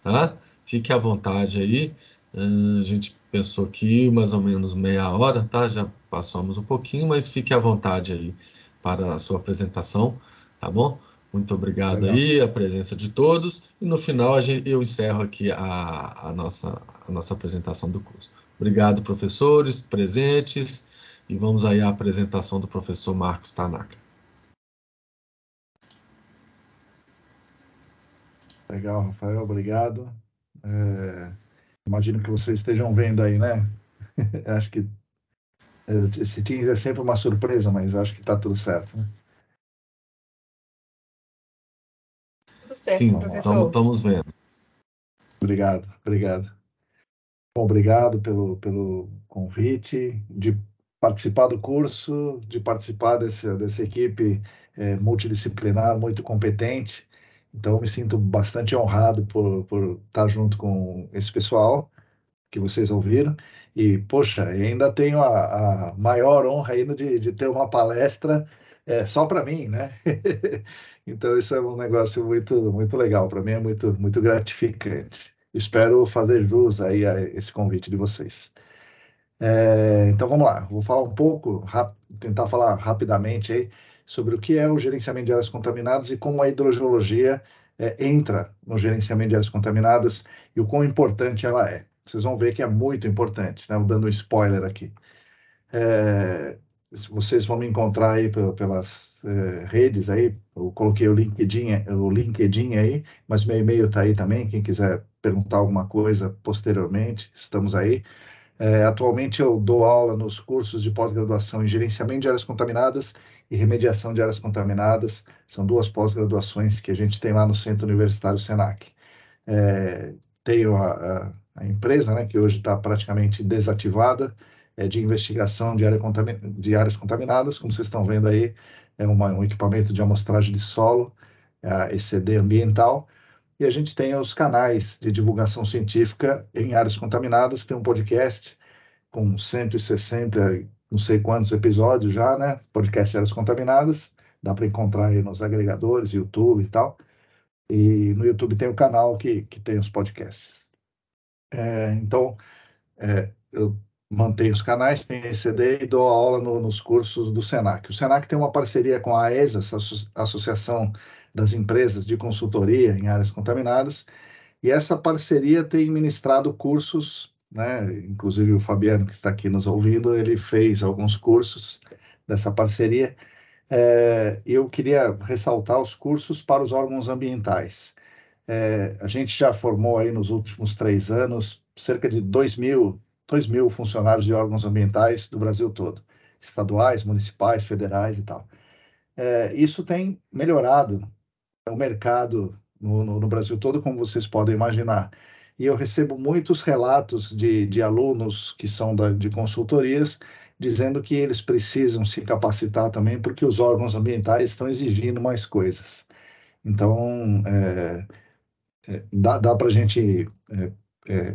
tá? Fique à vontade aí. A gente pensou aqui mais ou menos meia hora, tá? Já passamos um pouquinho, mas fique à vontade aí para a sua apresentação, tá bom? Muito obrigado Legal. aí, a presença de todos. E no final eu encerro aqui a nossa apresentação do curso. Obrigado, professores presentes. E vamos aí à apresentação do professor Marcos Tanaka. Legal, Rafael, obrigado. Imagino que vocês estejam vendo aí, né? Acho que esse Teams é sempre uma surpresa, mas acho que está tudo certo, né? Tudo certo, Sim, professor. estamos vendo. Obrigado, obrigado. Bom, obrigado pelo convite, de participar do curso, de participar dessa equipe multidisciplinar, muito competente. Então, me sinto bastante honrado por estar junto com esse pessoal que vocês ouviram. E, poxa, ainda tenho a maior honra ainda de ter uma palestra só para mim, né? Então, isso é um negócio muito, muito legal. Para mim é muito, muito gratificante. Espero fazer jus aí a esse convite de vocês. Então, vamos lá. Vou falar um pouco, tentar falar rapidamente aí sobre o que é o gerenciamento de áreas contaminadas e como a hidrogeologia entra no gerenciamento de áreas contaminadas e o quão importante ela é. Vocês vão ver que é muito importante, né? Vou dando um spoiler aqui. Vocês vão me encontrar aí pelas redes aí. Eu coloquei o LinkedIn aí, mas meu e-mail está aí também. Quem quiser perguntar alguma coisa posteriormente, estamos aí. Atualmente eu dou aula nos cursos de pós-graduação em gerenciamento de áreas contaminadas e remediação de áreas contaminadas. São duas pós-graduações que a gente tem lá no Centro Universitário Senac. Tenho a empresa, né, que hoje está praticamente desativada, de investigação de áreas contaminadas, como vocês estão vendo aí, é um equipamento de amostragem de solo, a ECD ambiental, e a gente tem os canais de divulgação científica em áreas contaminadas, tem um podcast com 160, não sei quantos episódios já, né, podcast Áreas Contaminadas, dá para encontrar aí nos agregadores, YouTube e tal, e no YouTube tem o canal que tem os podcasts. Então, eu mantenho os canais, tenho ECD e dou aula nos cursos do Senac. O Senac tem uma parceria com a AESAS, a Associação das Empresas de Consultoria em Áreas Contaminadas, e essa parceria tem ministrado cursos, né? Inclusive o Fabiano, que está aqui nos ouvindo, ele fez alguns cursos dessa parceria. Eu queria ressaltar os cursos para os órgãos ambientais. A gente já formou aí nos últimos 3 anos cerca de 2.000 funcionários de órgãos ambientais do Brasil todo, estaduais, municipais, federais e tal. Isso tem melhorado o mercado no Brasil todo, como vocês podem imaginar. E eu recebo muitos relatos de alunos que são de consultorias, dizendo que eles precisam se capacitar também, porque os órgãos ambientais estão exigindo mais coisas. Então, dá para a gente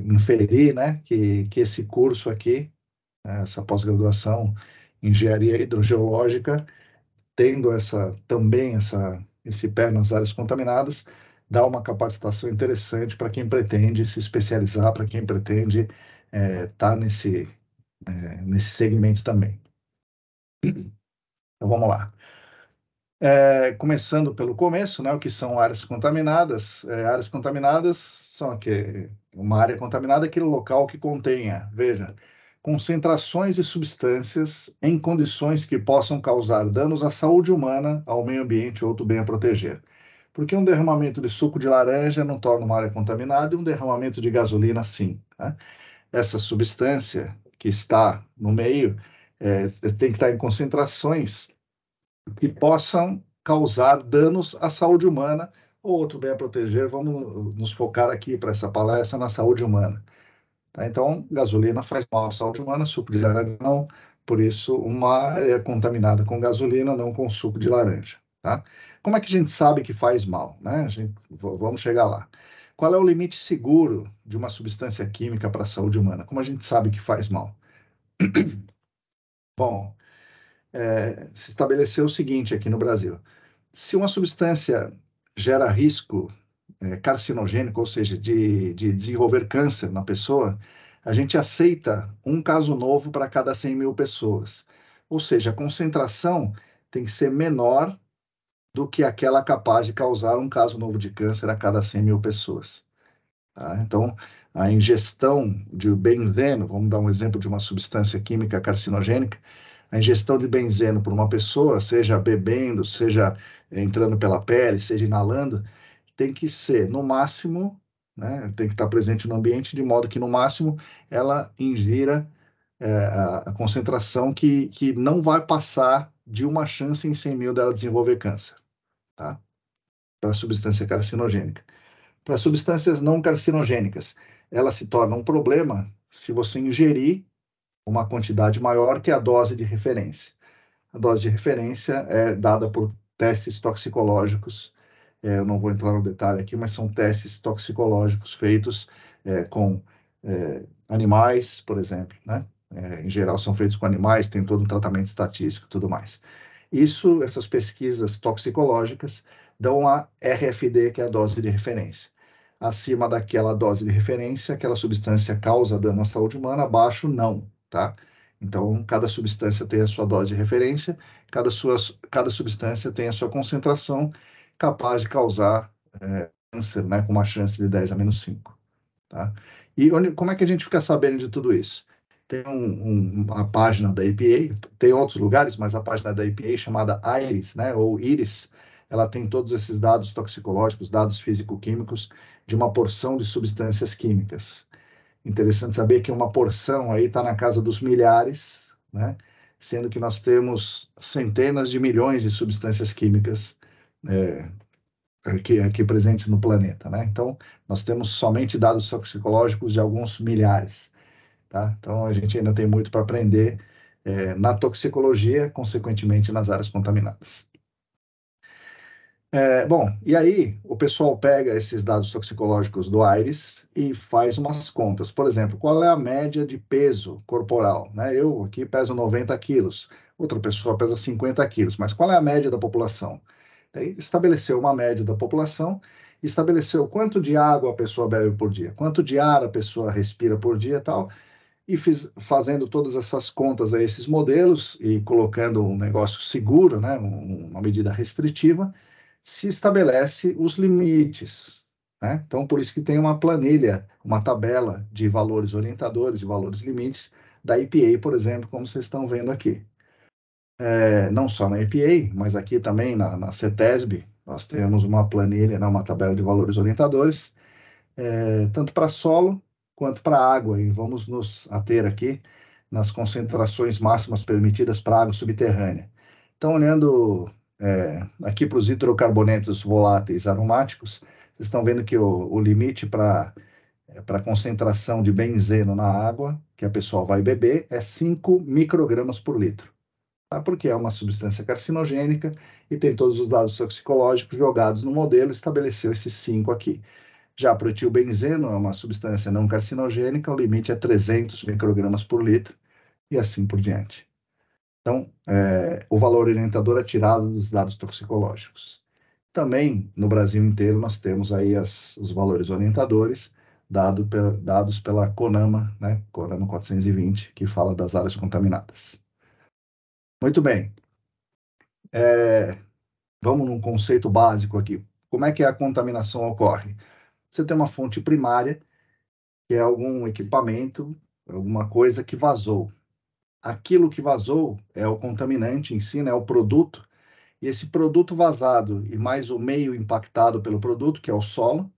inferir, né, que esse curso aqui, essa pós-graduação em engenharia hidrogeológica, tendo esse pé nas áreas contaminadas, dá uma capacitação interessante para quem pretende se especializar, para quem pretende estar nesse segmento também. Então, vamos lá. Começando pelo começo, né, o que são áreas contaminadas? Áreas contaminadas são uma área contaminada é aquele local que contenha, veja, concentrações de substâncias em condições que possam causar danos à saúde humana, ao meio ambiente ou outro bem a proteger. Porque um derramamento de suco de laranja não torna uma área contaminada e um derramamento de gasolina, sim. Tá? Essa substância que está no meio tem que estar em concentrações que possam causar danos à saúde humana ou outro bem a proteger. Vamos nos focar aqui para essa palestra na saúde humana. Tá? Então, gasolina faz mal à saúde humana, suco de laranja não. Por isso, uma área contaminada com gasolina, não com suco de laranja. Tá? Como é que a gente sabe que faz mal? Né? Vamos chegar lá. Qual é o limite seguro de uma substância química para a saúde humana? Como a gente sabe que faz mal? Bom, se estabeleceu o seguinte aqui no Brasil. Se uma substância gera risco carcinogênico, ou seja, de desenvolver câncer na pessoa, a gente aceita um caso novo para cada 100 mil pessoas. Ou seja, a concentração tem que ser menor do que aquela capaz de causar um caso novo de câncer a cada 100 mil pessoas. Tá? Então, a ingestão de benzeno, vamos dar um exemplo de uma substância química carcinogênica, a ingestão de benzeno por uma pessoa, seja bebendo, seja entrando pela pele, seja inalando, tem que ser, no máximo, né, tem que estar presente no ambiente, de modo que, no máximo, ela ingira a concentração que não vai passar de uma chance em 100 mil dela desenvolver câncer, tá? Para a substância carcinogênica. Para substâncias não carcinogênicas, ela se torna um problema se você ingerir uma quantidade maior que a dose de referência. A dose de referência é dada por testes toxicológicos. Eu não vou entrar no detalhe aqui, mas são testes toxicológicos feitos com animais, por exemplo, né? Em geral são feitos com animais, tem todo um tratamento estatístico e tudo mais. Essas pesquisas toxicológicas dão a RFD, que é a dose de referência. Acima daquela dose de referência, aquela substância causa dano à saúde humana, abaixo, não, tá? Então, cada substância tem a sua dose de referência, cada substância tem a sua concentração capaz de causar câncer, né, com uma chance de 10 a menos 5. Tá? E como é que a gente fica sabendo de tudo isso? Tem uma página da EPA, tem outros lugares, mas a página da EPA chamada IRIS, né, ou IRIS, ela tem todos esses dados toxicológicos, dados físico-químicos de uma porção de substâncias químicas. Interessante saber que uma porção aí está na casa dos milhares, né, sendo que nós temos centenas de milhões de substâncias químicas aqui presentes no planeta, né? Então, nós temos somente dados toxicológicos de alguns milhares, tá? Então, a gente ainda tem muito para aprender na toxicologia, consequentemente nas áreas contaminadas. Bom, e aí o pessoal pega esses dados toxicológicos do IRIS e faz umas contas. Por exemplo, qual é a média de peso corporal? Né? Eu aqui peso 90 quilos, outra pessoa pesa 50 quilos, mas qual é a média da população? Daí estabeleceu uma média da população, estabeleceu quanto de água a pessoa bebe por dia, quanto de ar a pessoa respira por dia e tal, e fazendo todas essas contas a esses modelos e colocando um negócio seguro, né, uma medida restritiva, se estabelece os limites. Né? Então, por isso que tem uma planilha, uma tabela de valores orientadores e valores limites da EPA, por exemplo, como vocês estão vendo aqui. Não só na EPA, mas aqui também na CETESB, nós temos uma planilha, né, uma tabela de valores orientadores, tanto para solo quanto para água, e vamos nos ater aqui nas concentrações máximas permitidas para água subterrânea. Então, olhando aqui para os hidrocarbonetos voláteis aromáticos, vocês estão vendo que o limite para concentração de benzeno na água que a pessoa vai beber é 5 microgramas por litro. Tá? Porque é uma substância carcinogênica e tem todos os dados toxicológicos jogados no modelo, estabeleceu esses 5 aqui. Já para o etilbenzeno, é uma substância não carcinogênica, o limite é 300 microgramas por litro e assim por diante. Então, o valor orientador é tirado dos dados toxicológicos. Também, no Brasil inteiro, nós temos aí os valores orientadores dados pela CONAMA, né? CONAMA 420, que fala das áreas contaminadas. Muito bem. Vamos num conceito básico aqui. Como é que a contaminação ocorre? Você tem uma fonte primária, que é algum equipamento, alguma coisa que vazou. Aquilo que vazou é o contaminante em si, né? O produto. E esse produto vazado e mais o meio impactado pelo produto, que é o solo.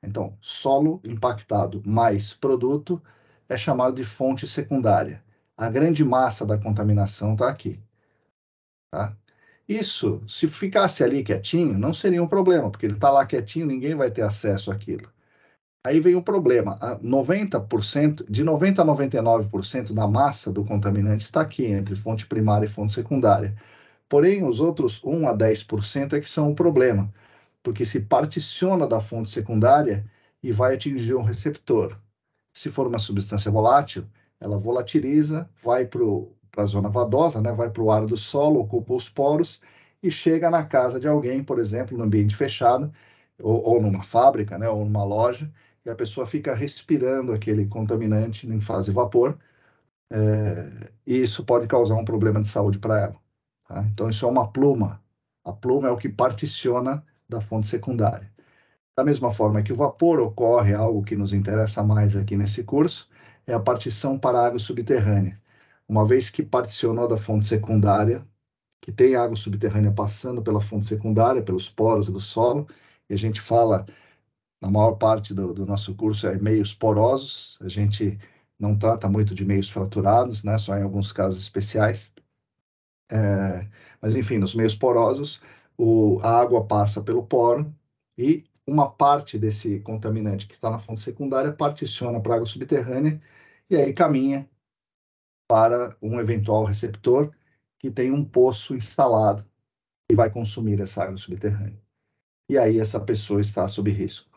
Então, solo impactado mais produto é chamado de fonte secundária. A grande massa da contaminação está aqui. Tá? Isso, se ficasse ali quietinho, não seria um problema, porque ele está lá quietinho, ninguém vai ter acesso àquilo. Aí vem o problema, 90%, de 90% a 99% da massa do contaminante está aqui, entre fonte primária e fonte secundária. Porém, os outros 1 a 10% é que são o problema, porque se particiona da fonte secundária e vai atingir um receptor. Se for uma substância volátil, ela volatiliza, vai para a zona vadosa, né? Vai para o ar do solo, ocupa os poros e chega na casa de alguém, por exemplo, no ambiente fechado, ou numa fábrica, né? Ou numa loja, e a pessoa fica respirando aquele contaminante em fase vapor, e isso pode causar um problema de saúde para ela. Tá? Então, isso é uma pluma. A pluma é o que particiona da fonte secundária. Da mesma forma que o vapor ocorre, algo que nos interessa mais aqui nesse curso, é a partição para a água subterrânea. Uma vez que particionou da fonte secundária, que tem água subterrânea passando pela fonte secundária, pelos poros do solo, e a gente fala, na maior parte do nosso curso, é meios porosos, a gente não trata muito de meios fraturados, né, só em alguns casos especiais. Mas, enfim, nos meios porosos, a água passa pelo poro e uma parte desse contaminante que está na fonte secundária particiona para a água subterrânea e aí caminha para um eventual receptor que tem um poço instalado e vai consumir essa água subterrânea. E aí essa pessoa está sob risco.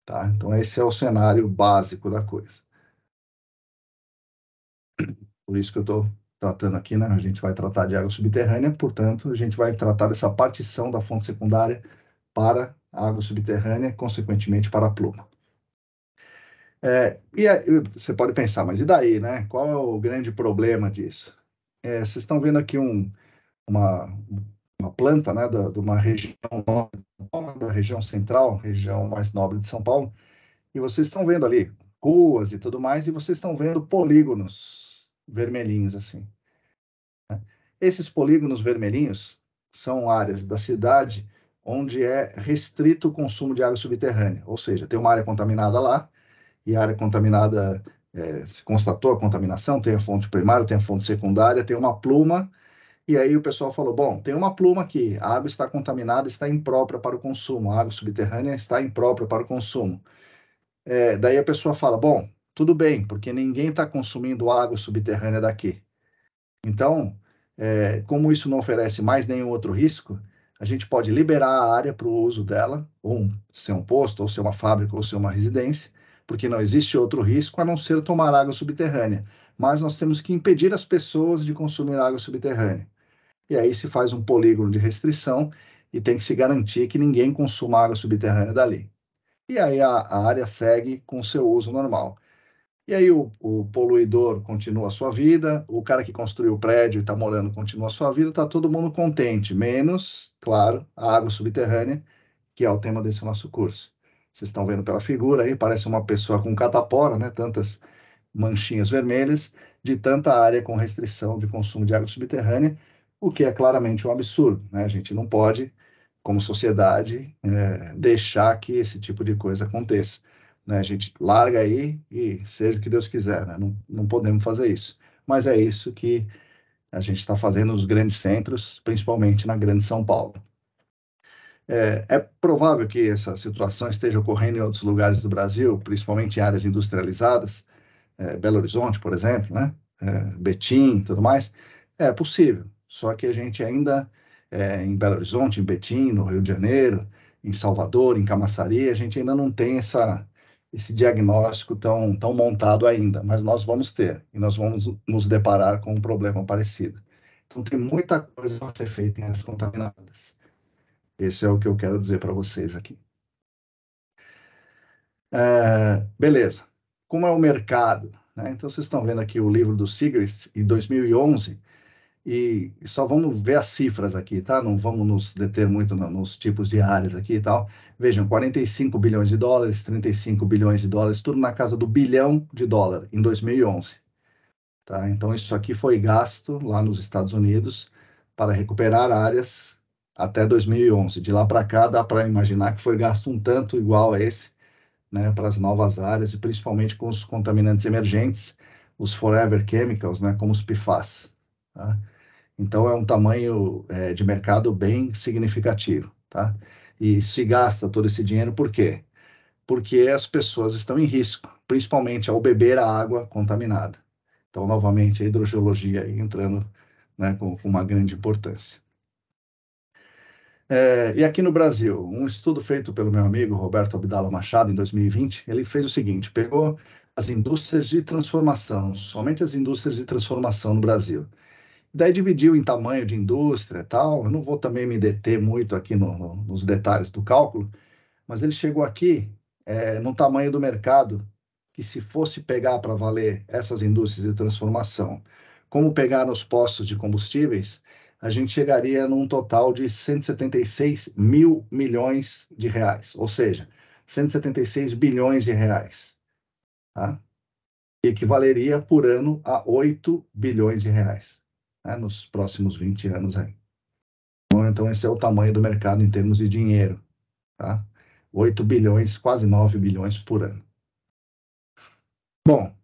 Tá? Então, esse é o cenário básico da coisa. Por isso que eu estou tratando aqui, né? A gente vai tratar de água subterrânea, portanto, a gente vai tratar dessa partição da fonte secundária para a água subterrânea, consequentemente para a pluma. E aí, você pode pensar, mas e daí, né? Qual é o grande problema disso? Vocês estão vendo aqui uma planta, né, de uma região da região central, região mais nobre de São Paulo, e vocês estão vendo ali ruas e tudo mais, e vocês estão vendo polígonos vermelhinhos assim. Né? Esses polígonos vermelhinhos são áreas da cidade onde é restrito o consumo de água subterrânea, ou seja, tem uma área contaminada lá, e a área contaminada, se constatou a contaminação, tem a fonte primária, tem a fonte secundária, tem uma pluma, e aí o pessoal falou, bom, tem uma pluma aqui, a água está contaminada, está imprópria para o consumo, a água subterrânea está imprópria para o consumo. Daí a pessoa fala, bom, tudo bem, porque ninguém está consumindo água subterrânea daqui. Então, como isso não oferece mais nenhum outro risco, a gente pode liberar a área para o uso dela, ou ser um posto, ou ser uma fábrica, ou ser uma residência, porque não existe outro risco a não ser tomar água subterrânea. Mas nós temos que impedir as pessoas de consumir água subterrânea. E aí se faz um polígono de restrição e tem que se garantir que ninguém consuma água subterrânea dali. E aí a área segue com o seu uso normal. E aí o poluidor continua a sua vida, o cara que construiu o prédio e está morando continua a sua vida, está todo mundo contente, menos, claro, a água subterrânea, que é o tema desse nosso curso. Vocês estão vendo pela figura aí, parece uma pessoa com catapora, né? Tantas manchinhas vermelhas, de tanta área com restrição de consumo de água subterrânea, o que é claramente um absurdo, né? A gente não pode, como sociedade, deixar que esse tipo de coisa aconteça. Né? A gente larga aí e seja o que Deus quiser, né? Não podemos fazer isso. Mas é isso que a gente está fazendo nos grandes centros, principalmente na grande São Paulo. É provável que essa situação esteja ocorrendo em outros lugares do Brasil, principalmente em áreas industrializadas, Belo Horizonte, por exemplo, né? Betim, tudo mais. É possível, só que a gente ainda, em Belo Horizonte, em Betim, no Rio de Janeiro, em Salvador, em Camaçari, a gente ainda não tem esse diagnóstico tão montado ainda, mas nós vamos ter, e nós vamos nos deparar com um problema parecido. Então, tem muita coisa a ser feita em áreas contaminadas. Esse é o que eu quero dizer para vocês aqui. Beleza. Como é o mercado? Né? Então, vocês estão vendo aqui o livro do Sigrist, em 2011, e só vamos ver as cifras aqui, tá? Não vamos nos deter muito nos tipos de áreas aqui e tal. Vejam, 45 bilhões de dólares, 35 bilhões de dólares, tudo na casa do $1 bilhão em 2011. Tá? Então, isso aqui foi gasto lá nos Estados Unidos para recuperar áreas até 2011. De lá para cá, dá para imaginar que foi gasto um tanto igual a esse, né, para as novas áreas, e principalmente com os contaminantes emergentes, os forever chemicals, né, como os PFAS. Tá? Então, é um tamanho de mercado bem significativo. Tá? E se gasta todo esse dinheiro por quê? Porque as pessoas estão em risco, principalmente ao beber a água contaminada. Então, novamente, a hidrogeologia aí entrando, né, com uma grande importância. E aqui no Brasil, um estudo feito pelo meu amigo Roberto Abdala Machado, em 2020, ele fez o seguinte, pegou as indústrias de transformação, somente as indústrias de transformação no Brasil. Daí dividiu em tamanho de indústria e tal. Eu não vou também me deter muito aqui nos detalhes do cálculo, mas ele chegou aqui no tamanho do mercado, que se fosse pegar para valer essas indústrias de transformação, como pegar nos postos de combustíveis, a gente chegaria num total de 176 mil milhões de reais, ou seja, 176 bilhões de reais. Tá? Equivaleria por ano a 8 bilhões de reais. Né, nos próximos 20 anos aí. Então, esse é o tamanho do mercado em termos de dinheiro. Tá? 8 bilhões, quase 9 bilhões por ano. Bom,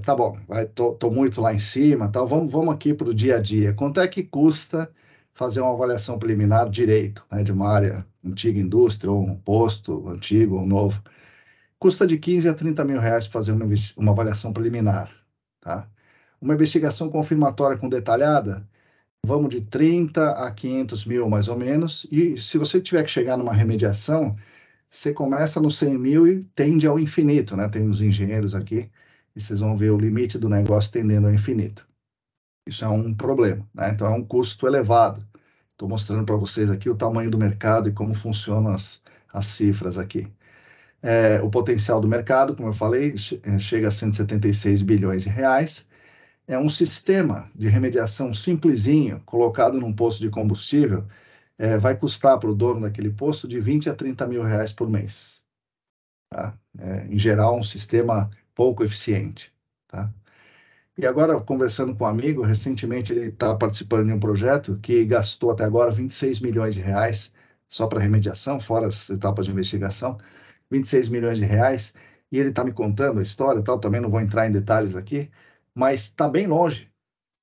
tá bom, tô muito lá em cima, tá? Vamos aqui para o dia a dia. Quanto é que custa fazer uma avaliação preliminar direito, né, de uma área antiga indústria, ou um posto antigo ou novo? Custa de 15 a 30 mil reais fazer uma avaliação preliminar. Tá? Uma investigação confirmatória com detalhada, vamos de 30 a 500 mil, mais ou menos, e se você tiver que chegar numa remediação, você começa no 100 mil e tende ao infinito, né? Tem uns engenheiros aqui, e vocês vão ver o limite do negócio tendendo ao infinito. Isso é um problema, né? Então, é um custo elevado. Estou mostrando para vocês aqui o tamanho do mercado e como funcionam as cifras aqui. O potencial do mercado, como eu falei, chega a 176 bilhões de reais. É um sistema de remediação simplesinho, colocado num posto de combustível, vai custar para o dono daquele posto de 20 a 30 mil reais por mês. Tá? Em geral, um sistema pouco eficiente. Tá? E agora, conversando com um amigo, recentemente ele está participando de um projeto que gastou até agora 26 milhões de reais só para remediação, fora as etapas de investigação, 26 milhões de reais, e ele está me contando a história, tal, também não vou entrar em detalhes aqui, mas está bem longe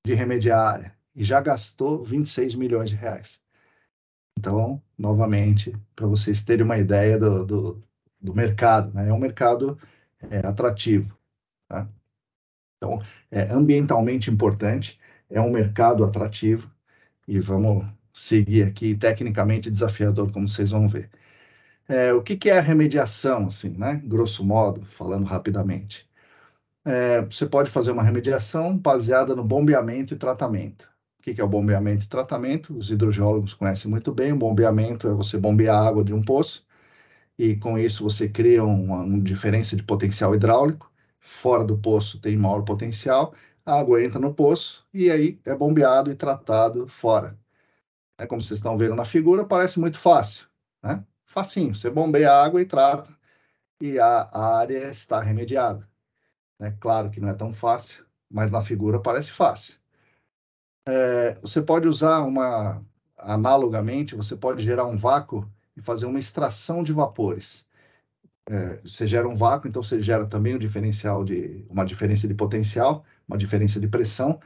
de remediar a área, e já gastou 26 milhões de reais. Então, novamente, para vocês terem uma ideia do mercado, né? É um mercado atrativo. Tá? Então, é ambientalmente importante, é um mercado atrativo, e vamos seguir aqui, tecnicamente desafiador, como vocês vão ver. O que é a remediação, assim, né? Grosso modo, falando rapidamente. Você pode fazer uma remediação baseada no bombeamento e tratamento. O que é o bombeamento e tratamento? Os hidrogeólogos conhecem muito bem. O bombeamento é você bombear a água de um poço, e com isso você cria uma diferença de potencial hidráulico. Fora do poço tem maior potencial, a água entra no poço e aí é bombeado e tratado fora. Como vocês estão vendo na figura, parece muito fácil, né? Facinho, você bombeia a água e trata, e a área está remediada. Claro que não é tão fácil, mas na figura parece fácil. Você pode usar analogamente, você pode gerar um vácuo e fazer uma extração de vapores. Você gera um vácuo, então você gera também uma diferença de potencial, uma diferença de pressão.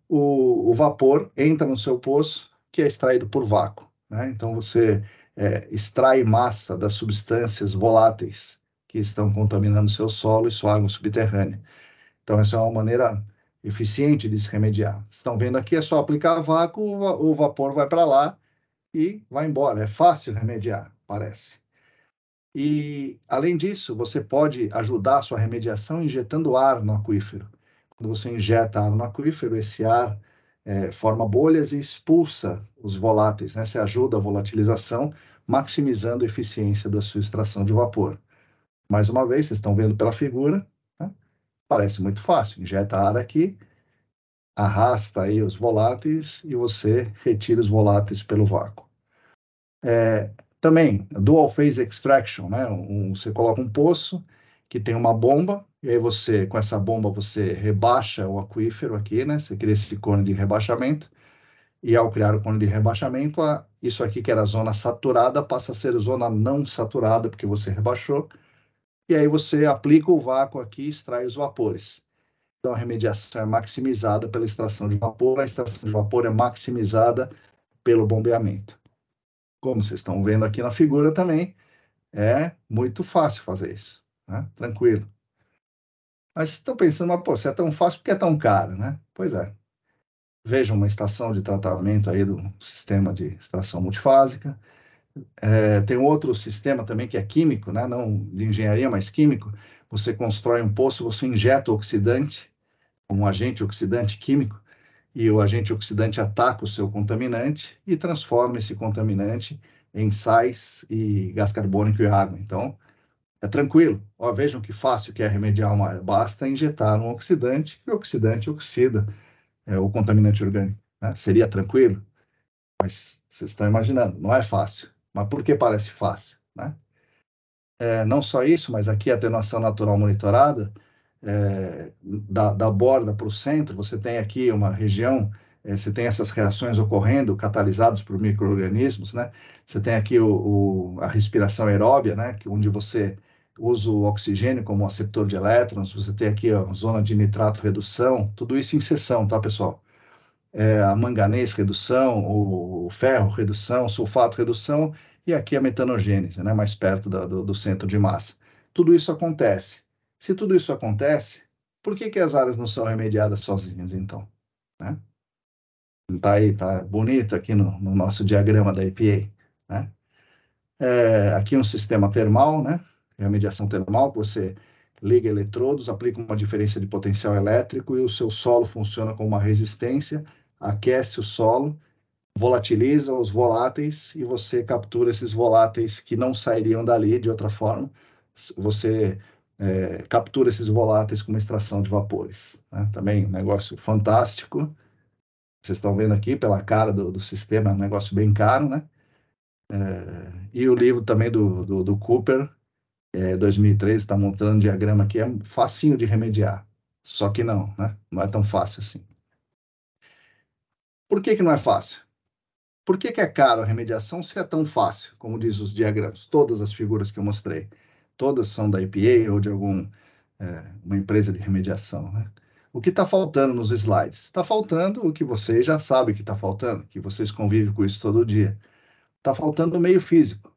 O vapor entra no seu poço, que é extraído por vácuo. Né? Então você extrai massa das substâncias voláteis que estão contaminando seu solo e sua água subterrânea. Então, essa é uma maneira eficiente de se remediar. Vocês estão vendo aqui, é só aplicar vácuo, o vapor vai para lá e vai embora. É fácil remediar, parece. E, além disso, você pode ajudar a sua remediação injetando ar no aquífero. Quando você injeta ar no aquífero, esse ar forma bolhas e expulsa os voláteis, né? Você ajuda a volatilização, maximizando a eficiência da sua extração de vapor. Mais uma vez, vocês estão vendo pela figura, né? Parece muito fácil. Injeta ar aqui, arrasta aí os voláteis e você retira os voláteis pelo vácuo. Também, dual phase extraction, né? Você coloca um poço que tem uma bomba, e aí você, com essa bomba, você rebaixa o aquífero aqui, né? Você cria esse cone de rebaixamento, e ao criar o cone de rebaixamento, isso aqui que era zona saturada passa a ser zona não saturada, porque você rebaixou, e aí você aplica o vácuo aqui e extrai os vapores. Então, a remediação é maximizada pela extração de vapor, a extração de vapor é maximizada pelo bombeamento. Como vocês estão vendo aqui na figura também, é muito fácil fazer isso, né? Tranquilo. Mas estão pensando, mas, pô, se é tão fácil, por que é tão caro, né? Pois é. Vejam uma estação de tratamento aí do sistema de extração multifásica. Tem um outro sistema também que é químico, né? Não de engenharia, mas químico. Você constrói um poço, você injeta o oxidante, um agente oxidante químico, e o agente oxidante ataca o seu contaminante e transforma esse contaminante em sais e gás carbônico e água. Então, é tranquilo. Ó, vejam que fácil que é remediar uma área. Basta injetar um oxidante, e o oxidante oxida o contaminante orgânico, né? Seria tranquilo? Mas vocês estão imaginando, não é fácil. Mas por que parece fácil, né? Não só isso, mas aqui a atenuação natural monitorada, da borda para o centro, você tem aqui uma região, você tem essas reações ocorrendo, catalisadas por micro-organismos, né? Você tem aqui a respiração aeróbia, né? Onde você usa o oxigênio como aceptor de elétrons, você tem aqui a zona de nitrato redução, tudo isso em seção, tá, pessoal? A manganês redução, o ferro redução, sulfato redução, e aqui a metanogênese, né? Mais perto do centro de massa. Tudo isso acontece. Se tudo isso acontece, por que as áreas não são remediadas sozinhas, então? Né? Tá aí, tá bonito aqui no nosso diagrama da EPA, né? Aqui um sistema termal, né? Remediação termal, que você liga eletrodos, aplica uma diferença de potencial elétrico e o seu solo funciona como uma resistência, aquece o solo, volatiliza os voláteis e você captura esses voláteis que não sairiam dali de outra forma. Você captura esses voláteis com uma extração de vapores, né? Também um negócio fantástico. Vocês estão vendo aqui pela cara do sistema, é um negócio bem caro, né? E o livro também do Cooper, 2013, está montando um diagrama aqui, é facinho de remediar. Só que não, né? Não é tão fácil assim. Por que não é fácil? Por que é caro a remediação se é tão fácil, como diz os diagramas? Todas as figuras que eu mostrei, todas são da EPA ou de uma empresa de remediação, né? O que está faltando nos slides? Está faltando o que vocês já sabem que está faltando, que vocês convivem com isso todo dia. Está faltando o meio físico.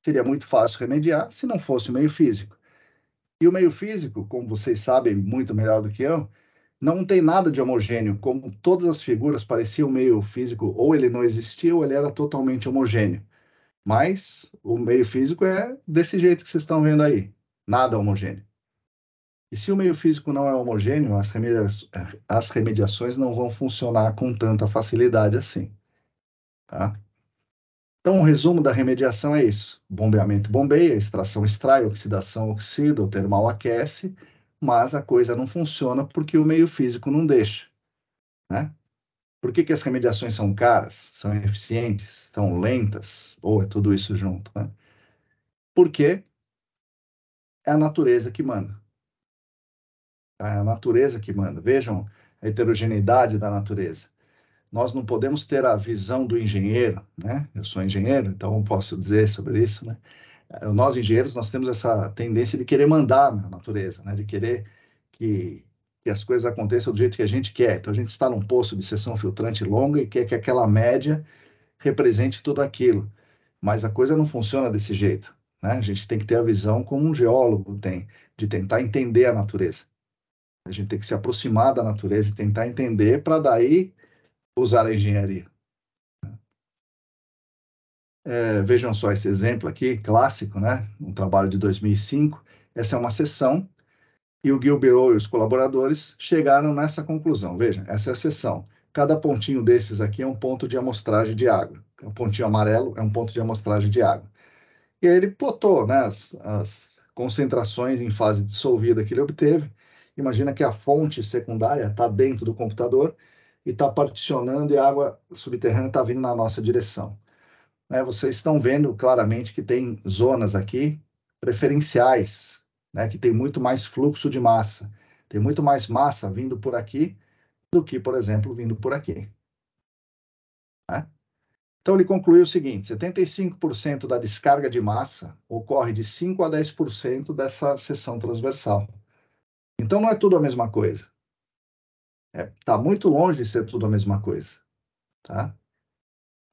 Seria muito fácil remediar se não fosse o meio físico. E o meio físico, como vocês sabem muito melhor do que eu, não tem nada de homogêneo, como todas as figuras pareciam meio físico, ou ele não existia, ou ele era totalmente homogêneo. Mas o meio físico é desse jeito que vocês estão vendo aí, nada homogêneo. E se o meio físico não é homogêneo, as remediações não vão funcionar com tanta facilidade assim, tá? Então, o resumo da remediação é isso. Bombeamento bombeia, extração extrai, oxidação oxida, o termal aquece, mas a coisa não funciona porque o meio físico não deixa, né? Por que as remediações são caras, são ineficientes, são lentas, ou é tudo isso junto, né? Porque é a natureza que manda. É a natureza que manda. Vejam a heterogeneidade da natureza. Nós não podemos ter a visão do engenheiro, né? Eu sou engenheiro, então posso dizer sobre isso, né? Nós, engenheiros, nós temos essa tendência de querer mandar na natureza, né? De querer que as coisas aconteçam do jeito que a gente quer. Então, a gente está num poço de seção filtrante longa e quer que aquela média represente tudo aquilo. Mas a coisa não funciona desse jeito, né? A gente tem que ter a visão como um geólogo tem, de tentar entender a natureza. A gente tem que se aproximar da natureza e tentar entender para daí usar a engenharia. Vejam só esse exemplo aqui, clássico, né? Um trabalho de 2005. Essa é uma seção, e o Guilbeault e os colaboradores chegaram nessa conclusão. Veja, essa é a seção. Cada pontinho desses aqui é um ponto de amostragem de água. O pontinho amarelo é um ponto de amostragem de água. E aí ele plotou, né, as concentrações em fase dissolvida que ele obteve. Imagina que a fonte secundária está dentro do computador e está particionando, e a água subterrânea está vindo na nossa direção. Vocês estão vendo claramente que tem zonas aqui preferenciais, né, que tem muito mais fluxo de massa. Tem muito mais massa vindo por aqui do que, por exemplo, vindo por aqui. Né? Então, ele concluiu o seguinte: 75% da descarga de massa ocorre de 5 a 10% dessa seção transversal. Então, não é tudo a mesma coisa. Está muito longe de ser tudo a mesma coisa. Tá?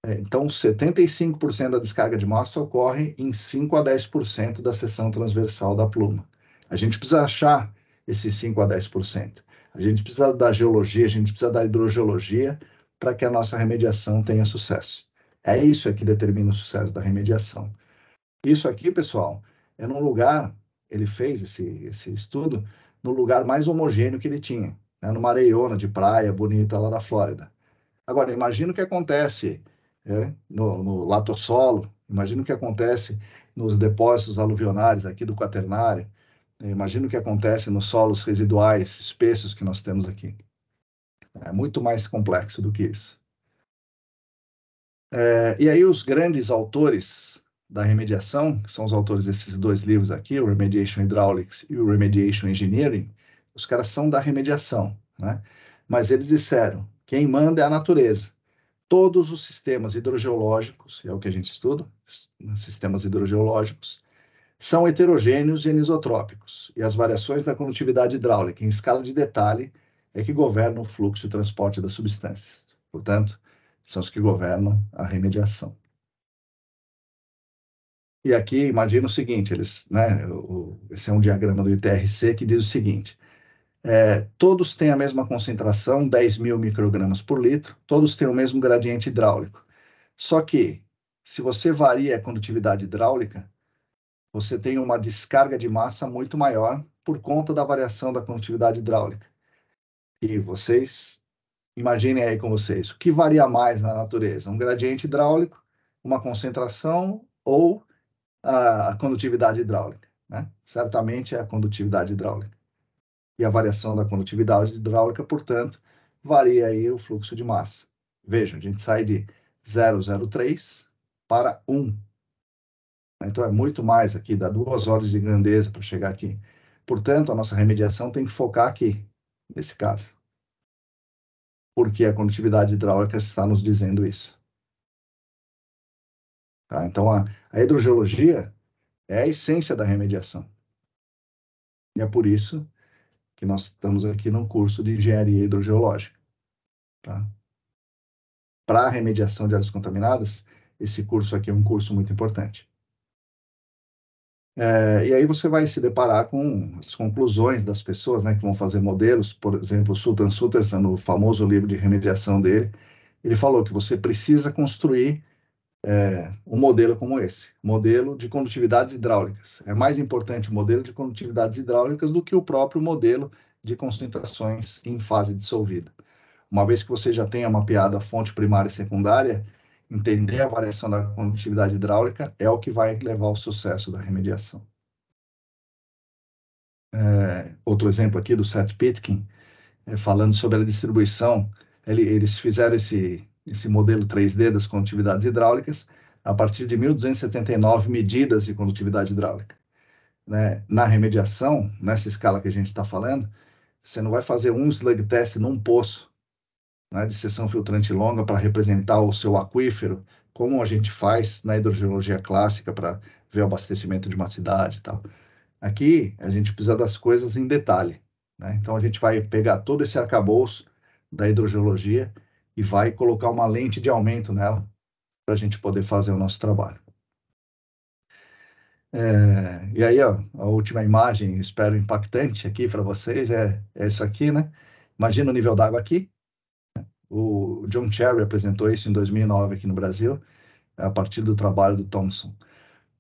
Então, 75% da descarga de massa ocorre em 5 a 10% da seção transversal da pluma. A gente precisa achar esses 5 a 10%. A gente precisa da geologia, a gente precisa da hidrogeologia para que a nossa remediação tenha sucesso. É isso que determina o sucesso da remediação. Isso aqui, pessoal, é num lugar, ele fez esse estudo, no lugar mais homogêneo que ele tinha, né, numa areiona de praia bonita lá da Flórida. Agora, imagina o que acontece no latossolo, imagina o que acontece nos depósitos aluvionares aqui do Quaternário, imagina o que acontece nos solos residuais espessos que nós temos aqui. É muito mais complexo do que isso. E aí os grandes autores da remediação, que são os autores desses dois livros aqui, o Remediation Hydraulics e o Remediation Engineering, os caras são da remediação, né? Mas eles disseram, quem manda é a natureza. Todos os sistemas hidrogeológicos, é o que a gente estuda, sistemas hidrogeológicos, são heterogêneos e anisotrópicos, e as variações da condutividade hidráulica em escala de detalhe é que governam o fluxo e o transporte das substâncias. Portanto, são os que governam a remediação. E aqui, imagina o seguinte, esse é um diagrama do ITRC que diz o seguinte: todos têm a mesma concentração, 10.000 microgramas por litro, todos têm o mesmo gradiente hidráulico. Só que, se você varia a condutividade hidráulica, você tem uma descarga de massa muito maior por conta da variação da condutividade hidráulica. E vocês, imaginem aí com vocês, o que varia mais na natureza? Um gradiente hidráulico, uma concentração ou a condutividade hidráulica? Né? Certamente é a condutividade hidráulica. E a variação da condutividade hidráulica, portanto, varia aí o fluxo de massa. Vejam, a gente sai de 0,03 para 1. Então, é muito mais aqui, dá 2 ordens de grandeza para chegar aqui. Portanto, a nossa remediação tem que focar aqui, nesse caso. Porque a condutividade hidráulica está nos dizendo isso. Tá? Então, a hidrogeologia é a essência da remediação. E é por isso que nós estamos aqui no curso de engenharia hidrogeológica. Tá? Para a remediação de áreas contaminadas, esse curso aqui é um curso muito importante. E aí você vai se deparar com as conclusões das pessoas, né, que vão fazer modelos. Por exemplo, o Sultan Sutterson, no famoso livro de remediação dele, ele falou que você precisa construir um modelo como esse, modelo de condutividades hidráulicas. É mais importante o modelo de condutividades hidráulicas do que o próprio modelo de concentrações em fase dissolvida. Uma vez que você já tenha mapeado a fonte primária e secundária, entender a variação da condutividade hidráulica é o que vai levar ao sucesso da remediação. Outro exemplo aqui do Seth Pitkin, falando sobre a distribuição, eles fizeram esse modelo 3D das condutividades hidráulicas a partir de 1279 medidas de condutividade hidráulica. Né? Na remediação, nessa escala que a gente está falando, você não vai fazer um slug test num poço, né, de seção filtrante longa para representar o seu aquífero, como a gente faz na hidrogeologia clássica para ver o abastecimento de uma cidade e tal. Aqui, a gente precisa das coisas em detalhe. Né? Então, a gente vai pegar todo esse arcabouço da hidrogeologia e vai colocar uma lente de aumento nela para a gente poder fazer o nosso trabalho. E aí, ó, a última imagem, espero impactante aqui para vocês, é isso aqui, né? Imagina o nível d'água aqui. O John Cherry apresentou isso em 2009 aqui no Brasil. a partir do trabalho do Thomson.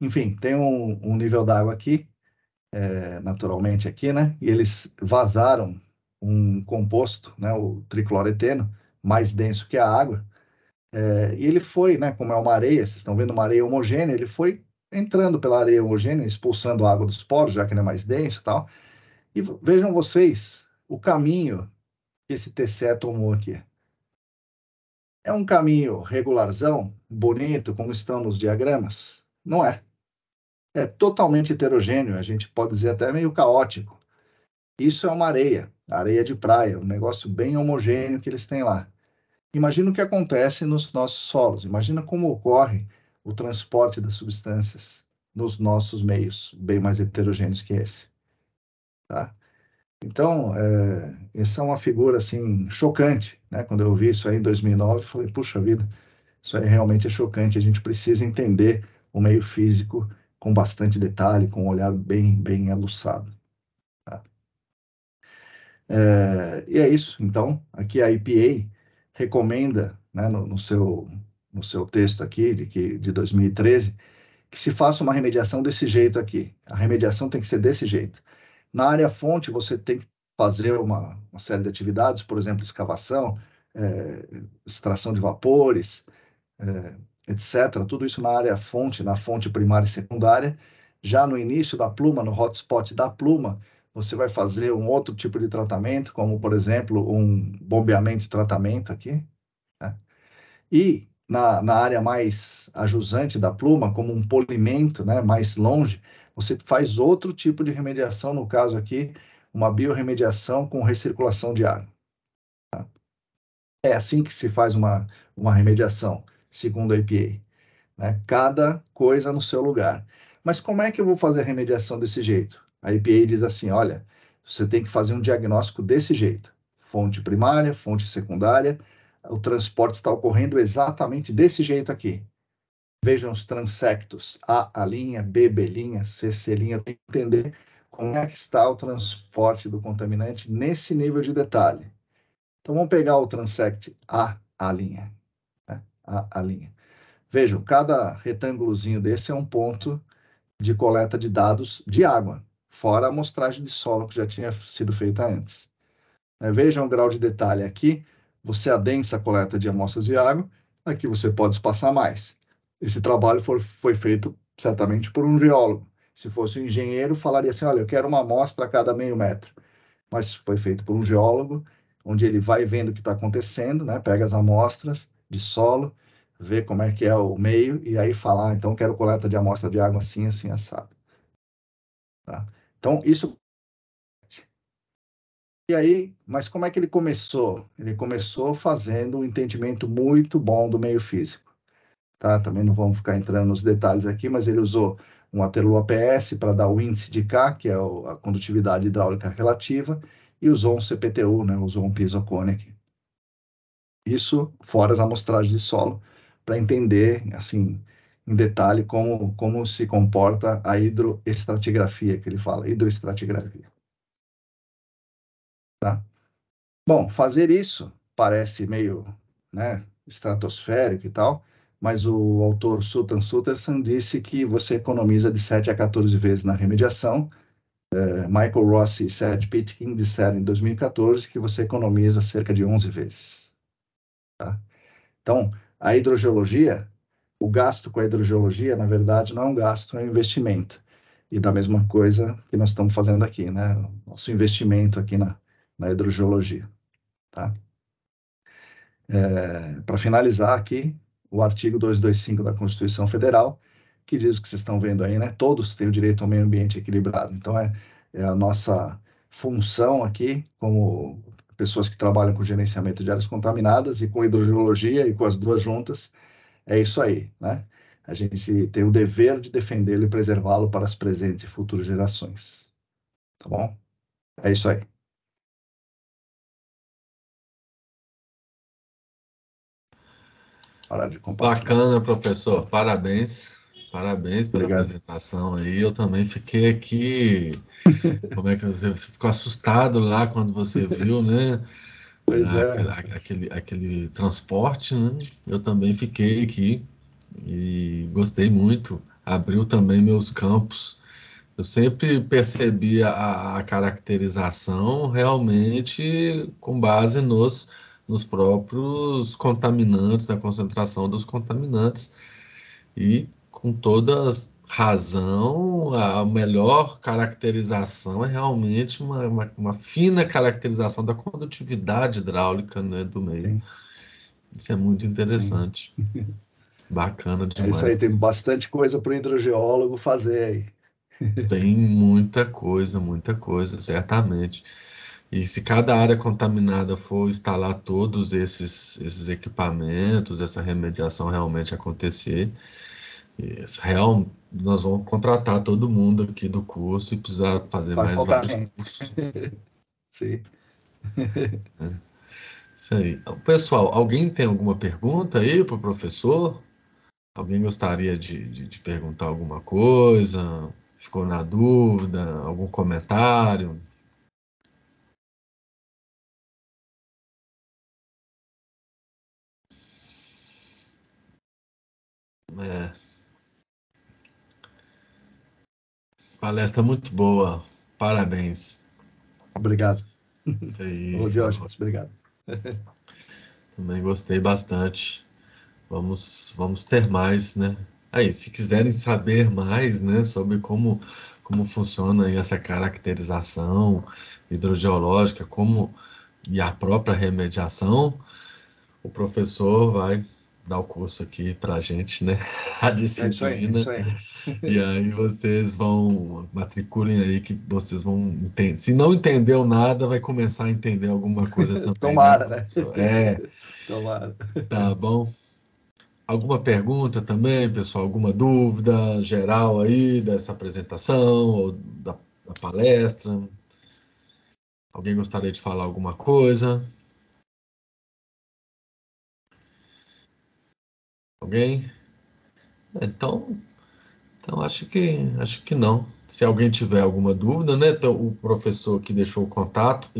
Enfim, tem um nível d'água aqui, naturalmente aqui, né? E eles vazaram um composto, né, o tricloreteno, mais denso que a água, e ele foi, né, como é uma areia, vocês estão vendo uma areia homogênea, ele foi entrando pela areia homogênea, expulsando a água dos poros, já que ele é mais denso e tal. E vejam vocês o caminho que esse TCE tomou aqui. É um caminho regularzão, bonito, como estão nos diagramas? Não é. É totalmente heterogêneo, a gente pode dizer até meio caótico. Isso é uma areia de praia, um negócio bem homogêneo que eles têm lá. Imagina o que acontece nos nossos solos, imagina como ocorre o transporte das substâncias nos nossos meios, bem mais heterogêneos que esse. Tá? Então, essa é uma figura assim, chocante, né? Quando eu vi isso aí em 2009, eu falei, puxa vida, isso aí realmente é chocante, a gente precisa entender o meio físico com bastante detalhe, com um olhar bem aguçado. Tá? E é isso. Então, aqui a EPA recomenda, né, no seu texto aqui, de 2013, que se faça uma remediação desse jeito aqui. A remediação tem que ser desse jeito. Na área fonte, você tem que fazer uma série de atividades, por exemplo, escavação, extração de vapores, etc. Tudo isso na área fonte, na fonte primária e secundária. Já no início da pluma, no hotspot da pluma, você vai fazer um outro tipo de tratamento, como, por exemplo, um bombeamento e tratamento aqui. Né? E na área mais ajusante da pluma, como um polimento, né, mais longe, você faz outro tipo de remediação, no caso aqui, uma biorremediação com recirculação de água. Tá? É assim que se faz uma remediação, segundo a EPA. Né? Cada coisa no seu lugar. Mas como é que eu vou fazer a remediação desse jeito? A EPA diz assim, olha, você tem que fazer um diagnóstico desse jeito. Fonte primária, fonte secundária, o transporte está ocorrendo exatamente desse jeito aqui. Vejam os transectos, A linha, B linha, C linha, eu tenho que entender como é que está o transporte do contaminante nesse nível de detalhe. Então, vamos pegar o transect A linha. Né? A linha. Vejam, cada retângulozinho desse é um ponto de coleta de dados de água, fora a amostragem de solo que já tinha sido feita antes. Vejam o grau de detalhe aqui, você adensa a coleta de amostras de água, aqui você pode espaçar mais. Esse trabalho foi feito certamente por um geólogo. Se fosse um engenheiro, falaria assim, olha, eu quero uma amostra a cada meio metro. Mas foi feito por um geólogo, onde ele vai vendo o que está acontecendo, né? Pega as amostras de solo, vê como é que é o meio, e aí fala, então quero coleta de amostra de água assim, assim, assado. Tá? Então, isso... E aí, mas como é que ele começou? Ele começou fazendo um entendimento muito bom do meio físico. Tá? Também não vamos ficar entrando nos detalhes aqui, mas ele usou um Waterloo APS para dar o índice de K, que é a condutividade hidráulica relativa, e usou um CPTU, né? Usou um pisocone aqui. Isso fora as amostragens de solo, para entender, assim, em detalhe, como se comporta a hidroestratigrafia, que ele fala, hidroestratigrafia. Tá? Bom, fazer isso parece meio, né, estratosférico e tal, mas o autor Sultan Sutterson disse que você economiza de 7 a 14 vezes na remediação. Michael Rossi e Serge Pitkin disseram em 2014 que você economiza cerca de 11 vezes. Tá? Então, a hidrogeologia, o gasto com a hidrogeologia, na verdade, não é um gasto, é um investimento. E da mesma coisa que nós estamos fazendo aqui, né? Nosso investimento aqui na hidrogeologia. Tá? Para finalizar aqui, o artigo 225 da Constituição Federal, que diz o que vocês estão vendo aí, né? Todos têm o direito ao meio ambiente equilibrado. Então, é a nossa função aqui, como pessoas que trabalham com gerenciamento de áreas contaminadas e com hidrogeologia e com as duas juntas, é isso aí, né? A gente tem o dever de defendê-lo e preservá-lo para as presentes e futuras gerações. Tá bom? É isso aí. Parar de compartilhar. Bacana, professor. Parabéns. Parabéns pela Obrigado. apresentação aí. Eu também fiquei aqui. Como é que você ficou assustado lá quando você viu, né? Pois é. Aquele transporte, né? Eu também fiquei aqui. e gostei muito. Abriu também meus campos. Eu sempre percebi a caracterização realmente com base nos próprios contaminantes, na concentração dos contaminantes. E com toda razão, a melhor caracterização é realmente uma fina caracterização da condutividade hidráulica, né, do meio. Sim, Isso é muito sim. interessante. Bacana É isso aí, demais. tem bastante coisa para o hidrogeólogo fazer aí. Tem muita coisa, certamente. E se cada área contaminada for instalar todos esses equipamentos, essa remediação realmente acontecer, nós vamos contratar todo mundo aqui do curso e precisar fazer Vai mais faltar vários gente. cursos. Sim. Isso aí. Então, pessoal, alguém tem alguma pergunta aí para o professor? Alguém gostaria de perguntar alguma coisa? Ficou na dúvida? Algum comentário? É, palestra muito boa. Parabéns. Obrigado. Isso aí, Ô, Diógenes, obrigado. também gostei bastante. Vamos ter mais, né? Aí, se quiserem saber mais, né, sobre como funciona aí essa caracterização hidrogeológica, e a própria remediação, o professor vai dar o curso aqui para a gente, né? A É isso aí, é disciplina. isso aí. E aí vocês matriculem aí que vocês vão entender. Se não entendeu nada, vai começar a entender alguma coisa também, né, Tomara, né? professor? Tomara. Tá bom. Alguma pergunta também, pessoal? Alguma dúvida geral aí dessa apresentação ou da palestra? Alguém gostaria de falar alguma coisa? Alguém? Então acho que não. Se alguém tiver alguma dúvida, né? Então, o professor que deixou o contato,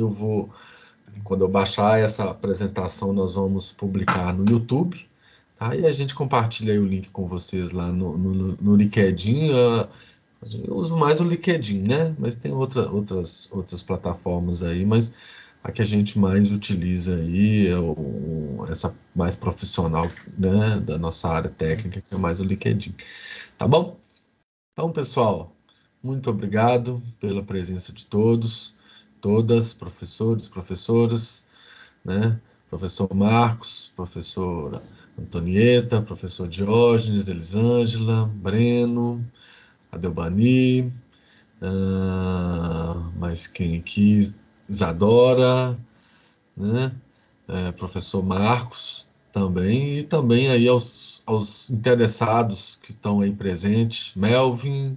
quando eu baixar essa apresentação, nós vamos publicar no YouTube, tá? E a gente compartilha aí o link com vocês lá no LinkedIn. Eu uso mais o LinkedIn, né? Mas tem outras plataformas aí, mas a que a gente mais utiliza aí essa mais profissional, né, da nossa área técnica, que é mais o LinkedIn. Tá bom? Então, pessoal, muito obrigado pela presença de todas, professores, professoras, né? Professor Marcos, professora Antonieta, professor Diógenes, Elisângela, Breno, Adelbani, mais quem aqui? Isadora, né? Professor Marcos também, e também aí aos interessados que estão aí presentes, Melvin,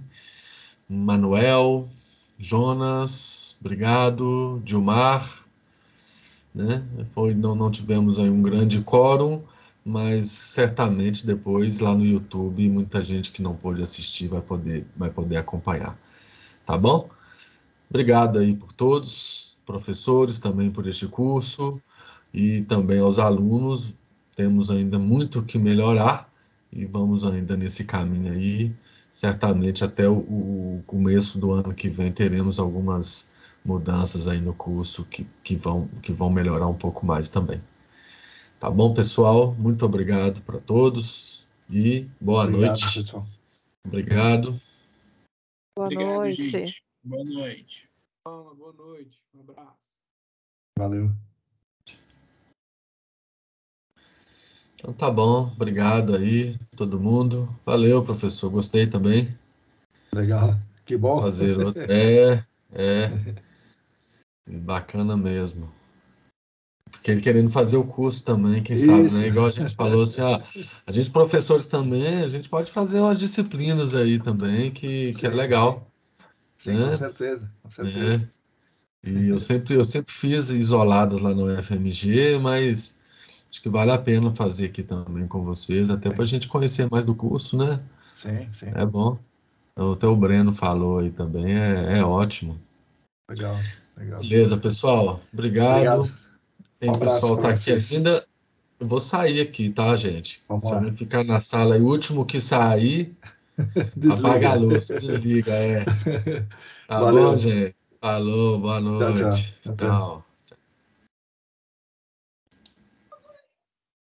Manuel, Jonas, obrigado, Dilmar, né? Não tivemos aí um grande quórum, mas certamente depois lá no YouTube muita gente que não pôde assistir vai poder acompanhar, tá bom? Obrigado aí por todos, professores também por este curso e também aos alunos. Temos ainda muito que melhorar e vamos ainda nesse caminho aí. Certamente até o começo do ano que vem teremos algumas mudanças aí no curso que vão melhorar um pouco mais também. Tá bom, pessoal? Muito obrigado para todos e boa Obrigado, noite. pessoal. Obrigado. Boa Obrigado, noite. gente. Boa noite. Boa noite. Um abraço. Valeu. Então tá bom, obrigado aí, todo mundo. Valeu, professor, gostei também. Legal. Que Vamos bom. fazer outro. Bacana mesmo. Porque ele querendo fazer o curso também, quem sabe, Isso. né? Igual a gente falou assim, a gente professores também, a gente pode fazer umas disciplinas aí também, que é Sim, legal, sim, com né? certeza, com certeza. E eu sempre fiz isoladas lá no FMG, mas acho que vale a pena fazer aqui também com vocês, até para a gente conhecer mais do curso, né? Sim, sim. É bom. Então, até o Breno falou aí também, é ótimo. Legal, legal. Beleza, pessoal. Obrigado. Obrigado. Um Tem abraço pessoal para tá aqui vocês. ainda. Eu vou sair aqui, tá, gente? Vamos Se lá. alguém ficar na sala e o último que sair, apaga Desliga. a luz, desliga, Tá Valeu. bom, gente? Falou, boa Tchau, tchau. noite. Até. Tchau.